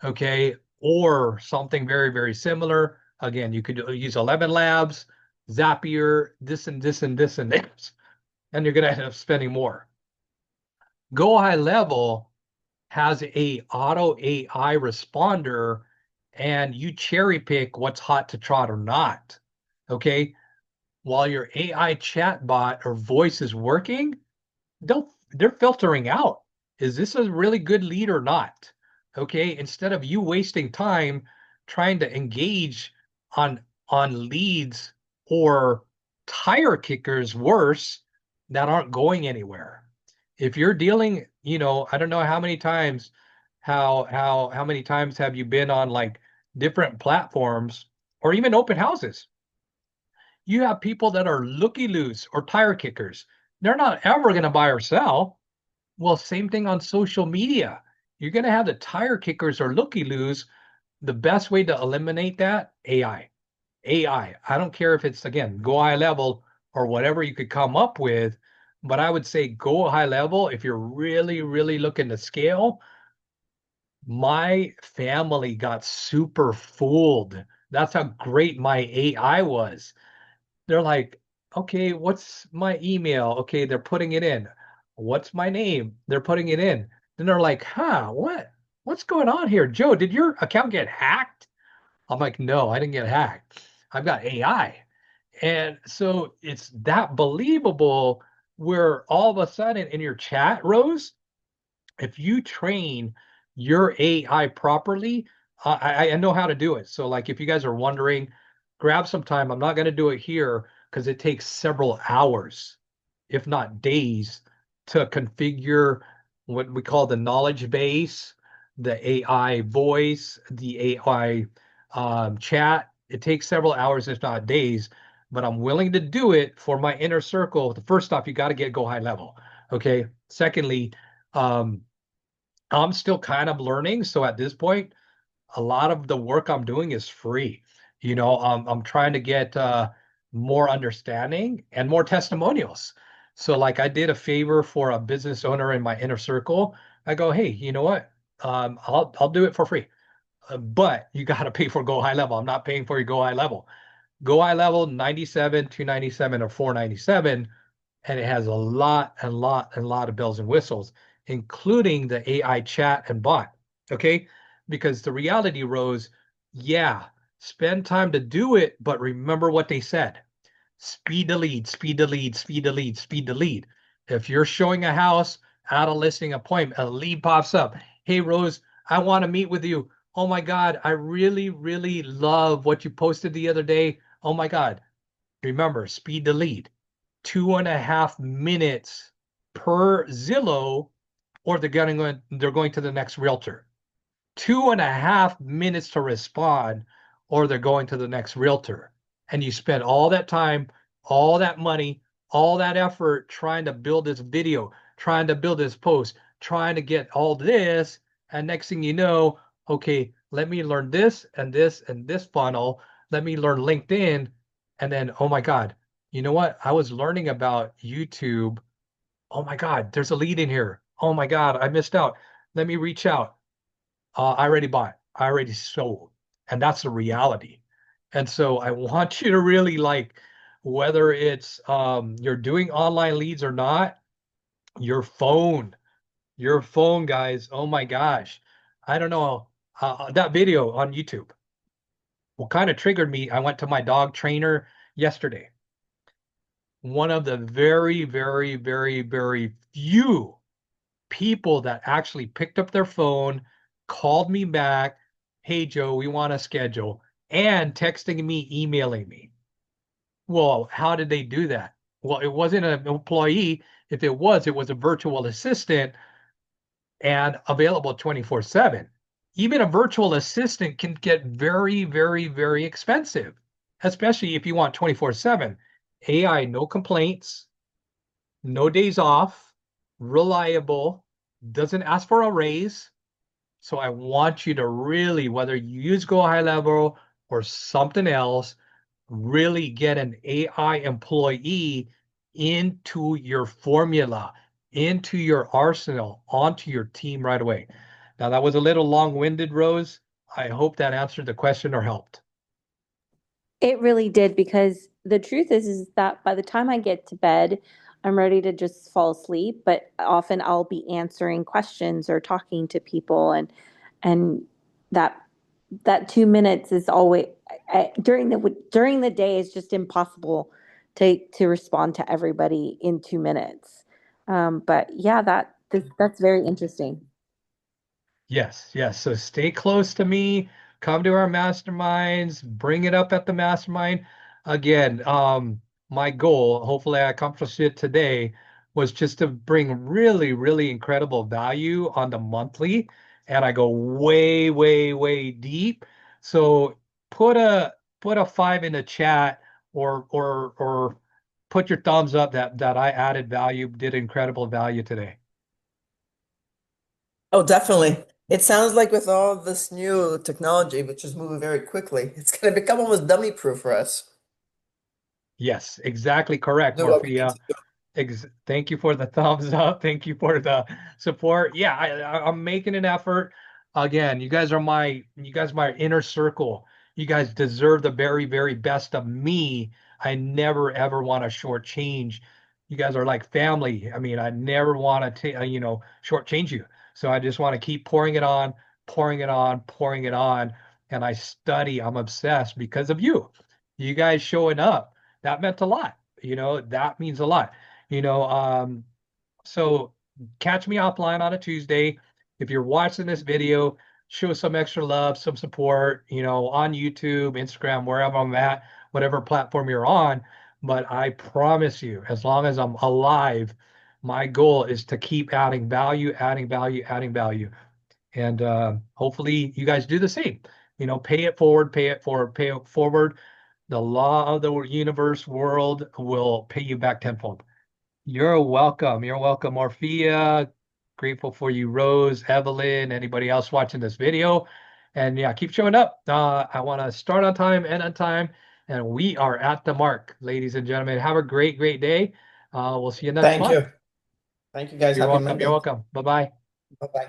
Speaker 1: Okay. Or something very, very similar. Again, you could use 11 Labs, Zapier, this and this and this and this, and you're gonna end up spending more. Go high level has a auto AI responder and you cherry pick what's hot to trot or not. Okay. While your AI chatbot or voice is working, they're filtering out. Is this a really good lead or not? Okay. Instead of you wasting time trying to engage on leads or tire kickers worse that aren't going anywhere. If you're dealing, I don't know how many times how many times have you been on like different platforms or even open houses? You have people that are looky-loos or tire kickers. They're not ever going to buy or sell. Well, same thing on social media. You're going to have the tire kickers or looky-loos. The best way to eliminate that, AI. AI. I don't care if it's, again, go high level or whatever you could come up with, but I would say go high level if you're really, really looking to scale. My family got super fooled. That's how great my AI was. They're like, okay, what's my email? Okay, they're putting it in. What's my name? They're putting it in. Then they're like, huh, what? What's going on here? Joe, did your account get hacked? I'm like, no, I didn't get hacked. I've got AI. And so it's that believable where all of a sudden in your chat, Rose, if you train your AI properly, I know how to do it. So, like, if you guys are wondering, grab some time. I'm not going to do it here because it takes several hours, if not days, to configure what we call the knowledge base, the AI voice, the AI chat. It takes several hours, if not days, but I'm willing to do it for my inner circle. The first off, you got to go high level. Okay. Secondly, um, I'm still kind of learning. So at this point, a lot of the work I'm doing is free. I'm trying to get more understanding, and more testimonials. So like I did a favor for a business owner in my inner circle. I go, hey, you know what? I'll do it for free. But you got to pay for Go High Level. I'm not paying for your Go High Level. Go High Level 97, 297, or 497, and it has a lot and lot and lot of bells and whistles, including the AI chat and bot. Okay, because the reality, Rose, yeah, spend time to do it, but remember what they said: speed the lead, speed the lead, speed the lead, speed the lead. If you're showing a house at a listing appointment, a lead pops up. Hey, Rose, I want to meet with you. Oh my God, I really, really love what you posted the other day. Oh my God. Remember, speed the lead. 2.5 minutes per Zillow, or they're going to the next realtor. 2.5 minutes to respond, or they're going to the next realtor. And you spend all that time, all that money, all that effort trying to build this video, trying to build this post, trying to get all this. And next thing you know, okay, let me learn this and this and this funnel. Let me learn LinkedIn. And then, oh my God, you know what? I was learning about YouTube. Oh my God, there's a lead in here. Oh my God, I missed out. Let me reach out. I already bought, I already sold. And that's the reality. And so I want you to really like, whether it's you're doing online leads or not, your phone, guys. Oh my gosh. I don't know. That video on YouTube, what kind of triggered me, I went to my dog trainer yesterday. One of the very, very, very, very few people that actually picked up their phone, called me back, hey, Joe, we want to schedule, and texting me, emailing me. Well, how did they do that? Well, it wasn't an employee. If it was a virtual assistant and available 24/7. Even a virtual assistant can get very, very, very expensive, especially if you want 24/7. AI, no complaints, no days off, reliable, doesn't ask for a raise. So I want you to really, whether you use Go High Level or something else, really get an AI employee into your formula, into your arsenal, onto your team right away. Now, that was a little long-winded, Rose. I hope that answered the question or helped.
Speaker 2: It really did, because the truth is that by the time I get to bed, I'm ready to just fall asleep, but often I'll be answering questions or talking to people, and that that 2 minutes is always during the day is just impossible to respond to everybody in 2 minutes. But yeah, that's very interesting.
Speaker 1: Yes, yes. So stay close to me. Come to our masterminds. Bring it up at the mastermind. Again, my goal, hopefully I accomplished it today, was just to bring really, really incredible value on the monthly. And I go way, way, way deep. So put a put a five in the chat, or put your thumbs up that I added value, did incredible value today.
Speaker 4: Oh, definitely. It sounds like with all this new technology, which is moving very quickly, it's going to become almost dummy proof for us.
Speaker 1: Yes, exactly correct,
Speaker 4: Do what we need
Speaker 1: Morphia.
Speaker 4: to do.
Speaker 1: Thank you for the thumbs up. Thank you for the support. Yeah, I'm making an effort. Again, you guys my inner circle. You guys deserve the very, very best of me. I never ever want to shortchange. You guys are like family. I mean, I never want to, shortchange you. So I just want to keep pouring it on, pouring it on, pouring it on. And I study. I'm obsessed because of you. You guys showing up. That meant a lot. That means a lot. You know, um, so catch me offline on a Tuesday. If you're watching this video, show some extra love, some support, on YouTube, Instagram, wherever I'm at, whatever platform you're on. But I promise you, as long as I'm alive, my goal is to keep adding value, adding value, adding value. And hopefully you guys do the same. Pay it forward, pay it forward, pay it forward. The law of the universe world will pay you back tenfold. You're welcome. You're welcome, Morphia. Grateful for you, Rose, Evelyn, anybody else watching this video. And yeah, keep showing up. I want to start on time, end on time. And we are at the mark, ladies and gentlemen. Have a great, great day. We'll see you next
Speaker 4: Thank
Speaker 1: month.
Speaker 4: you. Thank you, guys.
Speaker 1: You're
Speaker 4: Happy
Speaker 1: welcome. You're
Speaker 4: Monday.
Speaker 1: welcome. Bye-bye.
Speaker 4: Bye-bye.